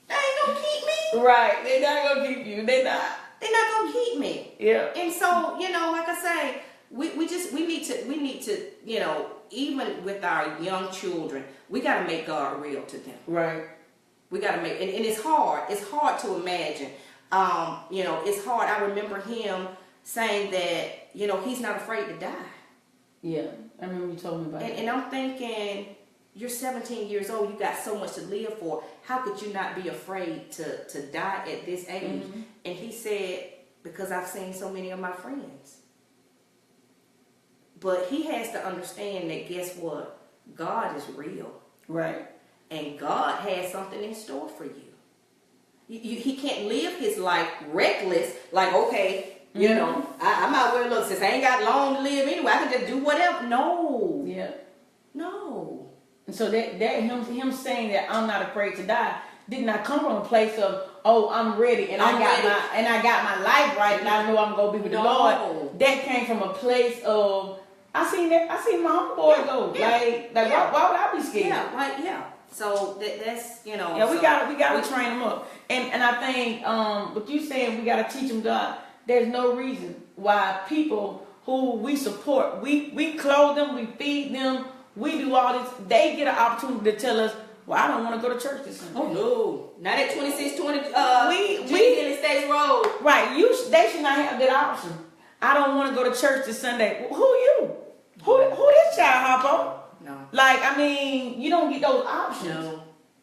They ain't gonna keep me. Right. They're not gonna keep you. They're not gonna keep me. Yeah. And so, you know, like I say, we need to, you know, even with our young children, we gotta make God real to them. Right. We got to make, and it's hard. It's hard to imagine. You know, it's hard. I remember him saying that, you know, he's not afraid to die. Yeah, I remember you told me about that. And I'm thinking, you're 17 years old. You got so much to live for. How could you not be afraid to die at this age? Mm-hmm. And he said, because I've seen so many of my friends. But he has to understand that, guess what? God is real. Right. And God has something in store for you. He can't live his life reckless, like, okay, you know, I might well look, since I ain't got long to live anyway, I can just do whatever. No. Yeah. No. And so that him saying that I'm not afraid to die did not come from a place of, oh, I'm ready and I got my life right and I know I'm gonna be with the Lord. That came from a place of I seen my homeboy go. Like why would I be scared? Yeah, right, yeah. So that's, you know. Yeah, we gotta train them up. And I think what you saying, we gotta teach them God. There's no reason why people who we support, we clothe them, we feed them, we do all this, they get an opportunity to tell us, well, I don't want to go to church this Sunday. Oh no. Not at 2620 we States Road. Right. They should not have that option. I don't want to go to church this Sunday. Well, who you? Who this child hop on? No. Like, I mean, you don't get those options.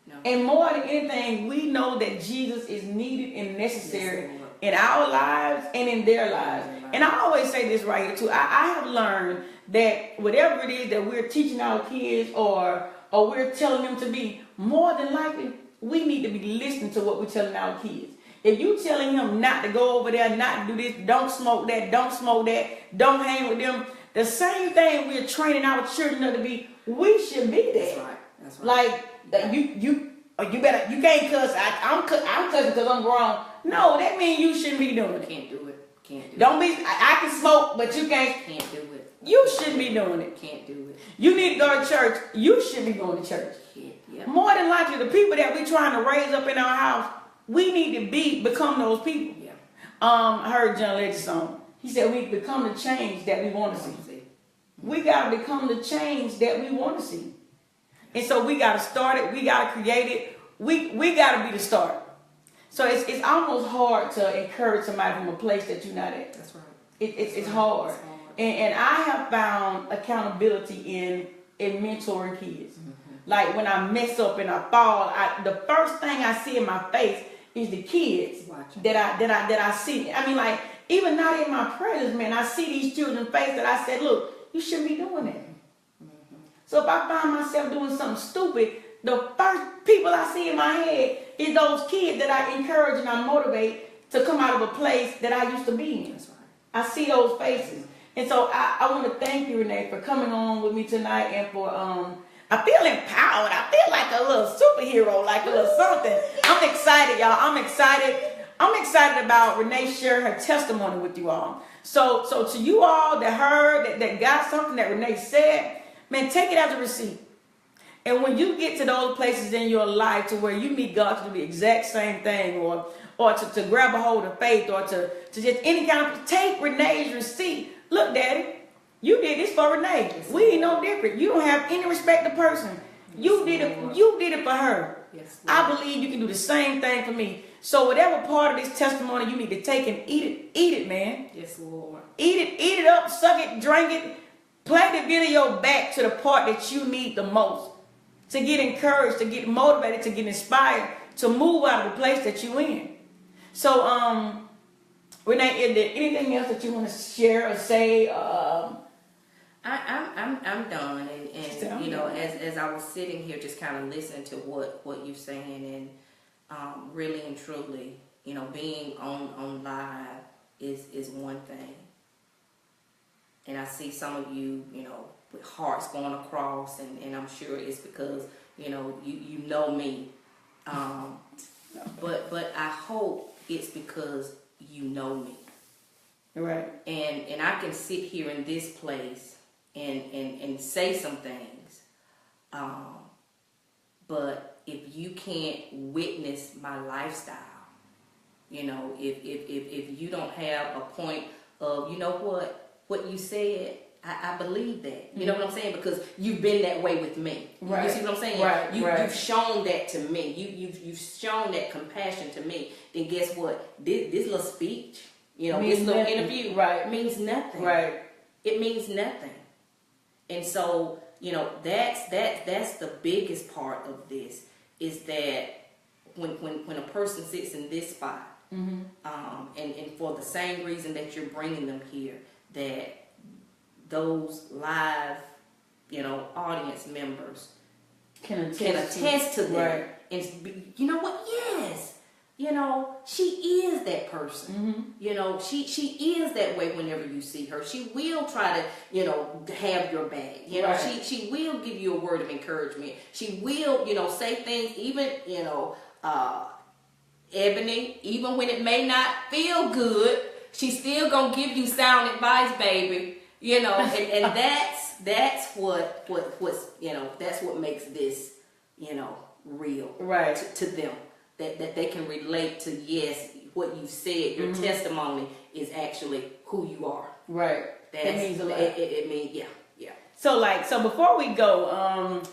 No. And more than anything, we know that Jesus is needed and necessary in our lives and in their lives. And I always say this right here too. I have learned that whatever it is that we're teaching our kids or we're telling them to be, more than likely, we need to be listening to what we're telling our kids. If you telling him not to go over there, not to do this, don't smoke that, don't hang with them, the same thing we're training our children to be, we should be there. That's right. Like you can't cuss. I'm cussing because I'm grown. No, that means you shouldn't be doing it. Can't do it. Can't do Don't it. be. I can smoke, but you can't. Can't do it. You shouldn't be doing it. Can't do it. You need to go to church. You should be going to church. Yeah. More than likely, the people that we're trying to raise up in our house, we need to become those people. Yeah. I heard John Legend's song. He said we become the change that we want to see. We got to become the change that we want to see. And so we got to start it. We got to create it. We got to be the start. So it's almost hard to encourage somebody from a place that you're not at. That's right. It's hard. It's hard. And I have found accountability in mentoring kids. Mm-hmm. Like when I mess up and I fall, the first thing I see in my face is the kids that I see. I mean, like, even not in my presence, man, I see these children's face that I said, look, you shouldn't be doing that. Mm-hmm. So if I find myself doing something stupid, the first people I see in my head is those kids that I encourage and I motivate to come out of a place that I used to be in. That's right. I see those faces. And so I want to thank you, Renee, for coming on with me tonight and for, I feel empowered. I feel like a little superhero, like a little something. I'm excited, y'all. I'm excited about Renee sharing her testimony with you all. So to you all that heard, that got something that Renee said, man, take it as a receipt. And when you get to those places in your life to where you meet God to do the exact same thing, or to grab a hold of faith, or to just any kind of, take Renee's receipt. Look, Daddy, you did this for Renee. Yes, we ain't no different. You don't have any respect to person. You did it for her. Yes, I believe you can do the same thing for me. So whatever part of this testimony you need to take and eat it, man. Yes, Lord. Eat it up, suck it, drink it. Play the video back to the part that you need the most. To get encouraged, to get motivated, to get inspired, to move out of the place that you're in. So, Renee, is there anything else that you want to share or say? I'm done, and you know, as I was sitting here, just kind of listening to what you're saying, and really and truly, you know, being on live is one thing, and I see some of you, you know, with hearts going across, and I'm sure it's because you know me, but I hope it's because you know me. Right. And I can sit here in this place and say some things. But if you can't witness my lifestyle, you know, if you don't have a point of, you know what you said, I believe that. You know what I'm saying? Because you've been that way with me. Right. You see what I'm saying? Right. You've shown that to me. You've shown that compassion to me. Then guess what? This little speech, you know, this little interview, right, means nothing. Right. It means nothing. And so, you know, that's the biggest part of this, is that when a person sits in this spot, mm-hmm. And for the same reason that you're bringing them here, that those live, you know, audience members can attest to them. Right. And you know what? Yes. You know, she is that person. Mm-hmm. You know, she is that way whenever you see her. She will try to, you know, have your back. You know, right. she will give you a word of encouragement. She will, you know, say things, even, you know, Ebony, even when it may not feel good, she's still gonna give you sound advice, baby. You know, and that's what's, you know, that's what makes this, you know, real, right, to them. That they can relate to, yes, what you said, your mm-hmm. testimony is actually who you are. Right. That means a lot. It means, yeah. So before we go, I'm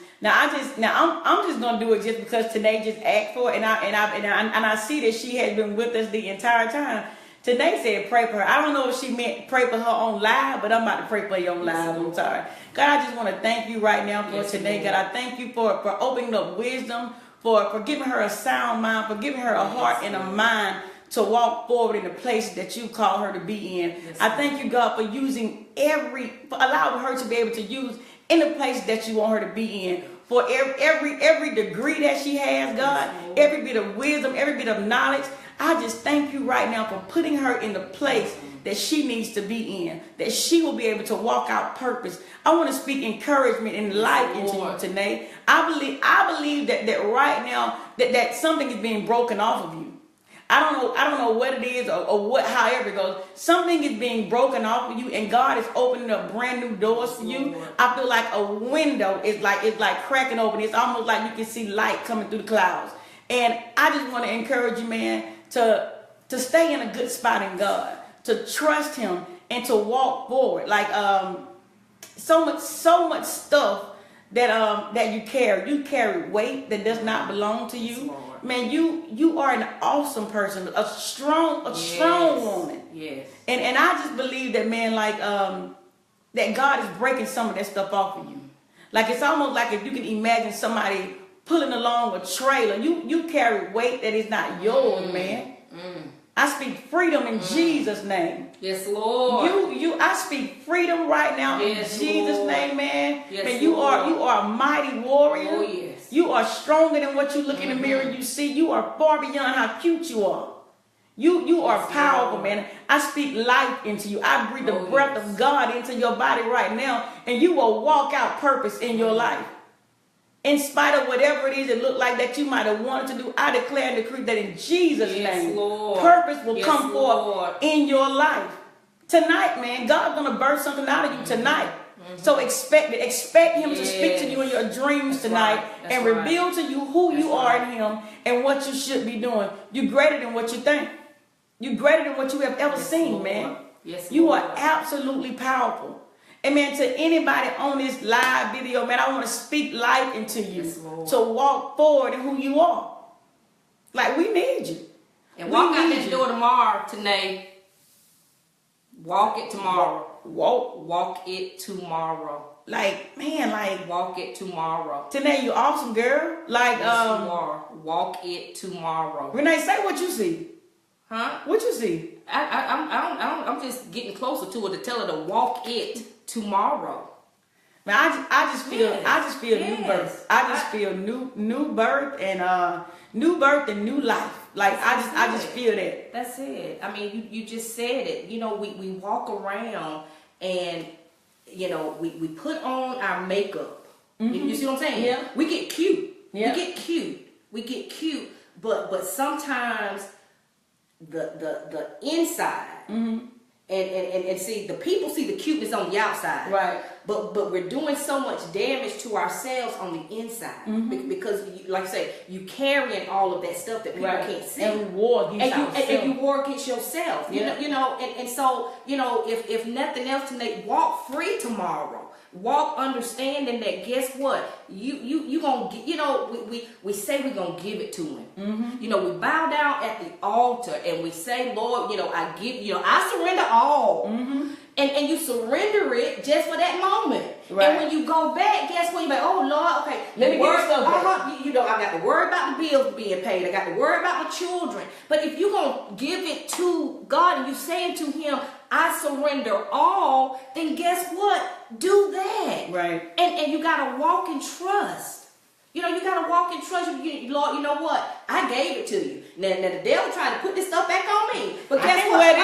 just gonna do it just because Tanae just asked for it, and I see that she has been with us the entire time. Tanae said pray for her. I don't know if she meant pray for her on live, but I'm about to pray for you on live. I'm sorry. God, I just want to thank you right now for Tanae. God, I thank you for opening up wisdom, for giving her a sound mind, for giving her a heart and a mind to walk forward in the place that you call her to be in. Yes, I thank you, God, for allowing her to be able to use in the place that you want her to be in. For every degree that she has, God, yes, every bit of wisdom, every bit of knowledge, I just thank you right now for putting her in the place that she needs to be in, that she will be able to walk out purpose. I want to speak encouragement and life into you today. I believe that right now that something is being broken off of you. I don't know what it is or what, however it goes. Something is being broken off of you, and God is opening up brand new doors for you. I feel like a window is like cracking open. It's almost like you can see light coming through the clouds. And I just want to encourage you, man, to stay in a good spot in God, to trust Him, and to walk forward. Like so much stuff that you carry. You carry weight that does not belong to you. Man, you are an awesome person, a strong woman. Yes. And I just believe that, man, like that God is breaking some of that stuff off of you. Like it's almost like if you can imagine somebody pulling along a trailer. You carry weight that is not yours, man. I speak freedom in Jesus' name. Yes, Lord. I speak freedom right now in Jesus' name, man. Yes, Man, you are a mighty warrior. Oh, yes. You are stronger than what you look in the mirror and you see. You are far beyond how cute you are. You are powerful, man. I speak life into you. I breathe the breath of God into your body right now, and you will walk out purpose in your life. In spite of whatever it is it looked like that you might have wanted to do, I declare and decree that in Jesus' name, Lord. purpose will come forth in your life. Tonight, man, God's going to birth something out of you tonight. So expect it. Expect Him to speak to you in your dreams tonight and reveal to you who you are in Him and what you should be doing. You're greater than what you think. You're greater than what you have ever seen, man. You are absolutely powerful. And man, to anybody on this live video, man, I want to speak life into you to walk forward in who you are. Like, we need you. And walk out that door tomorrow, Tanae. Walk it tomorrow. Walk it tomorrow. Like, man, like. Walk it tomorrow. Tanae, you awesome, girl. Like, yes, you are. Walk it tomorrow. Renee, say what you see. Huh? What you see? I'm just getting closer to her to tell her to walk it tomorrow. Man, I just feel new birth. I just feel new birth and new life. Like I just feel that. That's it. I mean, you just said it. You know, we walk around and you know we put on our makeup. You see what I'm saying? Yeah. We get cute. Yeah. We get cute. But sometimes the inside and see the people see the cuteness on the outside, right? But we're doing so much damage to ourselves on the inside because, like I say, you carrying all of that stuff that people can't see, and we war against you war against yourself. Yeah. You know, and so you know, if nothing else, tonight, walk free tomorrow. Walk understanding that guess what you gonna get, you know we say we're gonna give it to Him. You know, we bow down at the altar and we say, Lord, you know, I give, you know, I surrender all. And you surrender it just for that moment. Right. And when you go back, guess what? You're like, oh Lord, okay, let me get stuff. You know, I got to worry about the bills being paid. I got to worry about my children. But if you're gonna give it to God and you saying to Him, I surrender all, then guess what? Do that. Right. And you gotta walk in trust. You know, you gotta walk in trust. Lord, you know what? I gave it to you. Now the devil trying to put this stuff back on me. But guess what? Take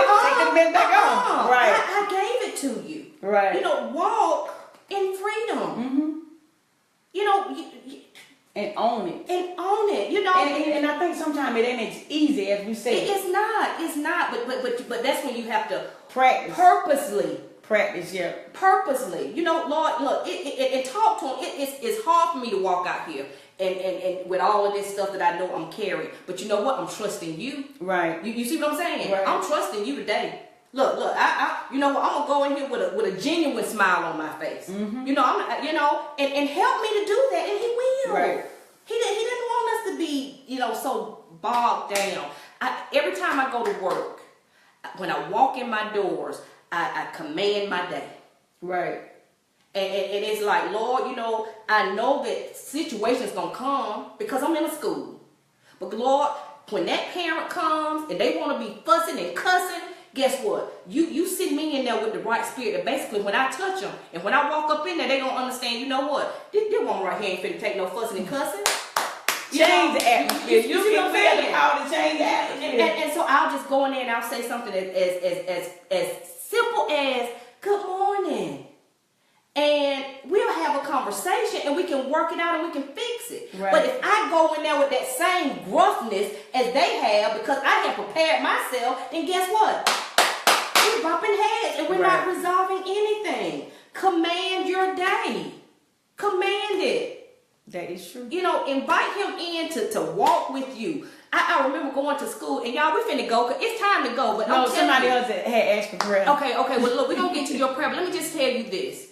it back on. Right. I gave it to you. Right. You know, walk in freedom. You know, and own it. And own it. You know. And I think sometimes it ain't as easy as we say. It's not. It's not. But that's when you have to practice. Practice, yeah. Purposely. You know, Lord, look, and talk to Him. It's hard for me to walk out here and with all of this stuff that I know I'm carrying. But you know what? I'm trusting you. Right. You see what I'm saying? Right. I'm trusting you today. Look, I you know what? I'm gonna go in here with a genuine smile on my face. You know, and help me to do that, and He will. Right. He didn't want us to be, you know, so bogged down. Every time I go to work, when I walk in my doors, I command my day. Right. And it's like, Lord, you know, I know that situations gonna come because I'm in a school. But Lord, when that parent comes and they want to be fussing and cussing, guess what? You send me in there with the right spirit. And basically, when I touch them and when I walk up in there, they don't understand. You know what? This woman right here ain't finna take no fussing and cussing. Change the atmosphere. You can feel the power to change the atmosphere. And so I'll just go in there and I'll say something as simple as good morning. And we'll have a conversation and we can work it out and we can fix it. Right. But if I go in there with that same gruffness as they have because I have prepared myself, then guess what? We're bumping heads and we're not resolving anything. Command your day. Command it. That is true. You know, invite him in to walk with you. I remember going to school, and y'all, we finna go, because it's time to go. But no, somebody else had asked for prayer. Okay, well, look, we're going to get to your prayer, but let me just tell you this.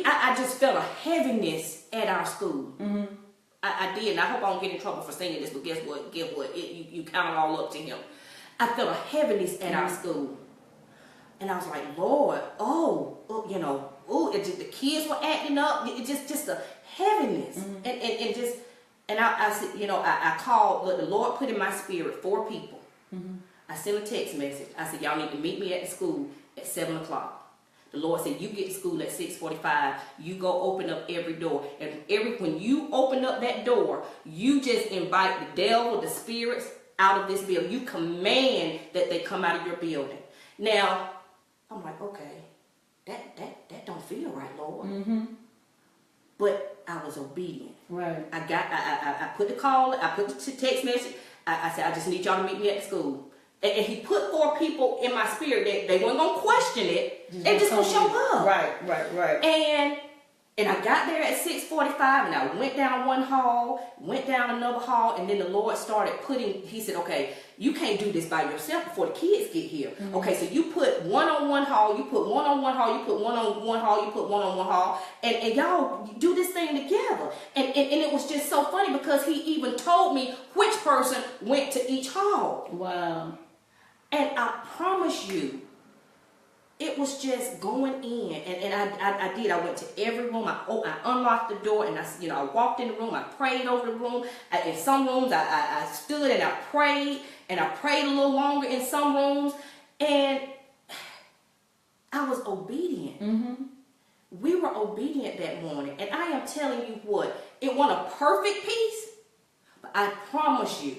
I just felt a heaviness at our school. Mm-hmm. I did, and I hope I don't get in trouble for saying this, but guess what? You count it all up to him. I felt a heaviness at our school. And I was like, Lord, the kids were acting up. It just a heaviness. Mm-hmm. And I said, I called, the Lord put in my spirit 4 people. Mm-hmm. I sent a text message. I said, y'all need to meet me at the school at 7 o'clock. The Lord said, you get to school at 6:45. You go open up every door. And when you open up that door, you just invite the devil, the spirits out of this building. You command that they come out of your building. Now, I'm like, okay, that don't feel right, Lord. Mm-hmm. But I was obedient. Right. I put the call, I put the text message. I said, I just need y'all to meet me at the school. And he put 4 people in my spirit that they weren't gonna question it. They just gonna show up. Right. And I got there at 6:45, and I went down one hall, went down another hall, and then the Lord started he said, okay, you can't do this by yourself before the kids get here. Mm-hmm. Okay, so you put one on one hall, you put one on one hall, you put one on one hall, you put one on one hall, and y'all do this thing together. And it was just so funny because he even told me which person went to each hall. Wow. And I promise you, it was just going in, and I did. I went to every room. I unlocked the door, and I walked in the room. I prayed over the room. In some rooms, I stood and I prayed a little longer in some rooms, and I was obedient. Mm-hmm. We were obedient that morning, and I am telling you what, it wasn't a perfect peace, but I promise you,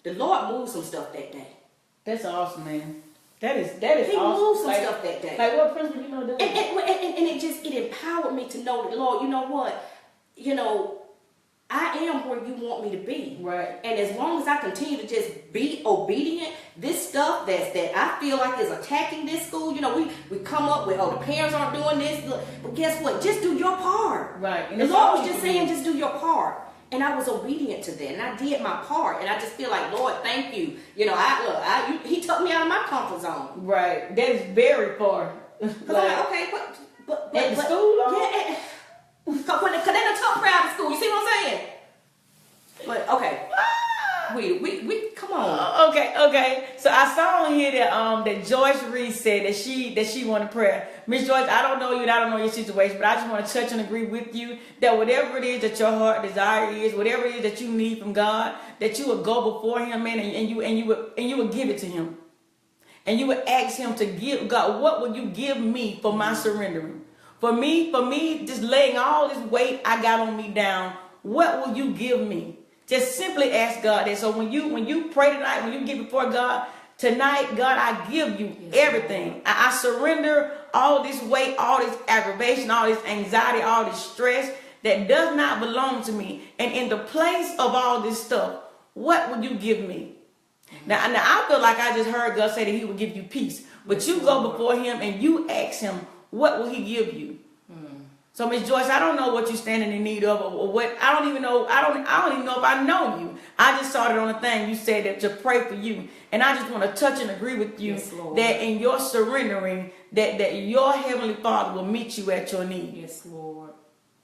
the Lord moved some stuff that day. That's awesome, man. That is he awesome. Moved some stuff that day. Like what principle you know? And it empowered me to know that, Lord, you know what? I am where you want me to be. Right. And as long as I continue to just be obedient, this stuff that I feel like is attacking this school, we come up with, the parents aren't doing this. But guess what? Just do your part. Right. And the Lord was just saying, just do your part. And I was obedient to that, and I did my part, and I just feel like, Lord, thank you. He took me out of my comfort zone. Right, that is very far. Cause I'm like, okay, but at the school, yeah, cause they done took me out of school. You see what I'm saying? But okay, we come on. Okay. So I saw on here that Joyce Reed said that she wanted prayer. Miss Joyce, I don't know you and I don't know your situation, but I just want to touch and agree with you that whatever it is that your heart desire is, whatever it is that you need from God, that you would go before Him, man, and you would give it to Him, and you would ask Him to give God, what would you give me for my surrendering? For me, just laying all this weight I got on me down. What will you give me? Just simply ask God that. So when you pray tonight, when you get before God tonight, God, I give you everything. I surrender all this weight, all this aggravation, all this anxiety, all this stress that does not belong to me. And in the place of all this stuff, what would you give me? Now I feel like I just heard God say that He would give you peace. But you go before Him and you ask Him, what will He give you? So, Miss Joyce, I don't know what you're standing in need of, or what. I don't even know. I don't even know if I know you. I just saw it on a thing. You said that to pray for you, and I just want to touch and agree with you that in your surrendering, that your Heavenly Father will meet you at your need. Yes, Lord.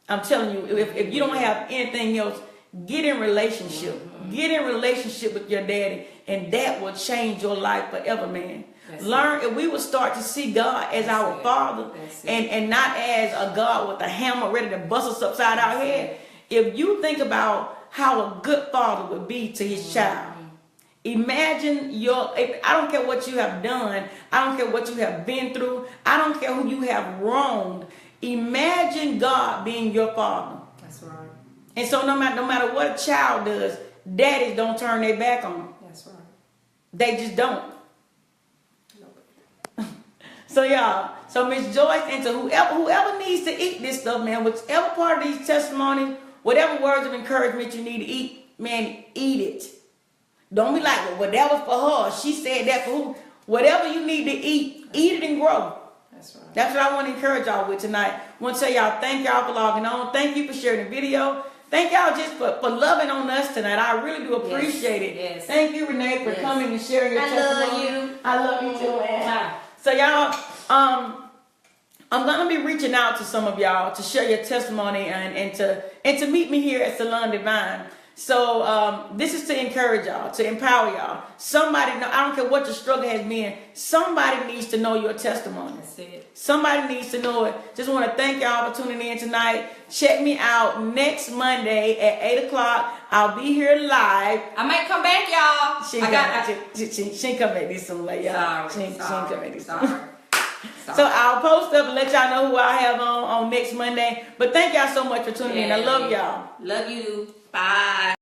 I'm telling you, if you don't have anything else, get in relationship. Mm-hmm. Get in relationship with your daddy, and that will change your life forever, man. Learn if we would start to see God as our Father and not as a God with a hammer ready to bust us upside our head. If you think about how a good father would be to his child, Imagine I don't care what you have done. I don't care what you have been through. I don't care who you have wronged. Imagine God being your father. That's right. And so no matter what a child does, daddies don't turn their back on them. That's right. They just don't. So y'all, so Miss Joyce, and to whoever needs to eat this stuff, man, whichever part of these testimonies, whatever words of encouragement you need to eat, man, eat it. Don't be like, well, that was for her. She said that for who? Whatever you need to eat it and grow. That's right. That's what I want to encourage y'all with tonight. I want to tell y'all, thank y'all for logging on. Thank you for sharing the video. Thank y'all just for loving on us tonight. I really do appreciate it. Yes. Thank you, Renee, for coming and sharing your testimony. I love you. I love you too, man. Bye. So y'all, I'm gonna be reaching out to some of y'all to share your testimony and to meet me here at Salon Divine. So this is to encourage y'all, to empower y'all. Somebody, I don't care what your struggle has been. Somebody needs to know your testimony. That's it. Somebody needs to know it. Just want to thank y'all for tuning in tonight. Check me out next Monday at 8 o'clock. I'll be here live. I might come back, y'all. She ain't come back this soon, like y'all. She ain't come back this soon. So I'll post up and let y'all know who I have on next Monday. But thank y'all so much for tuning in. I love y'all. Love you. Bye.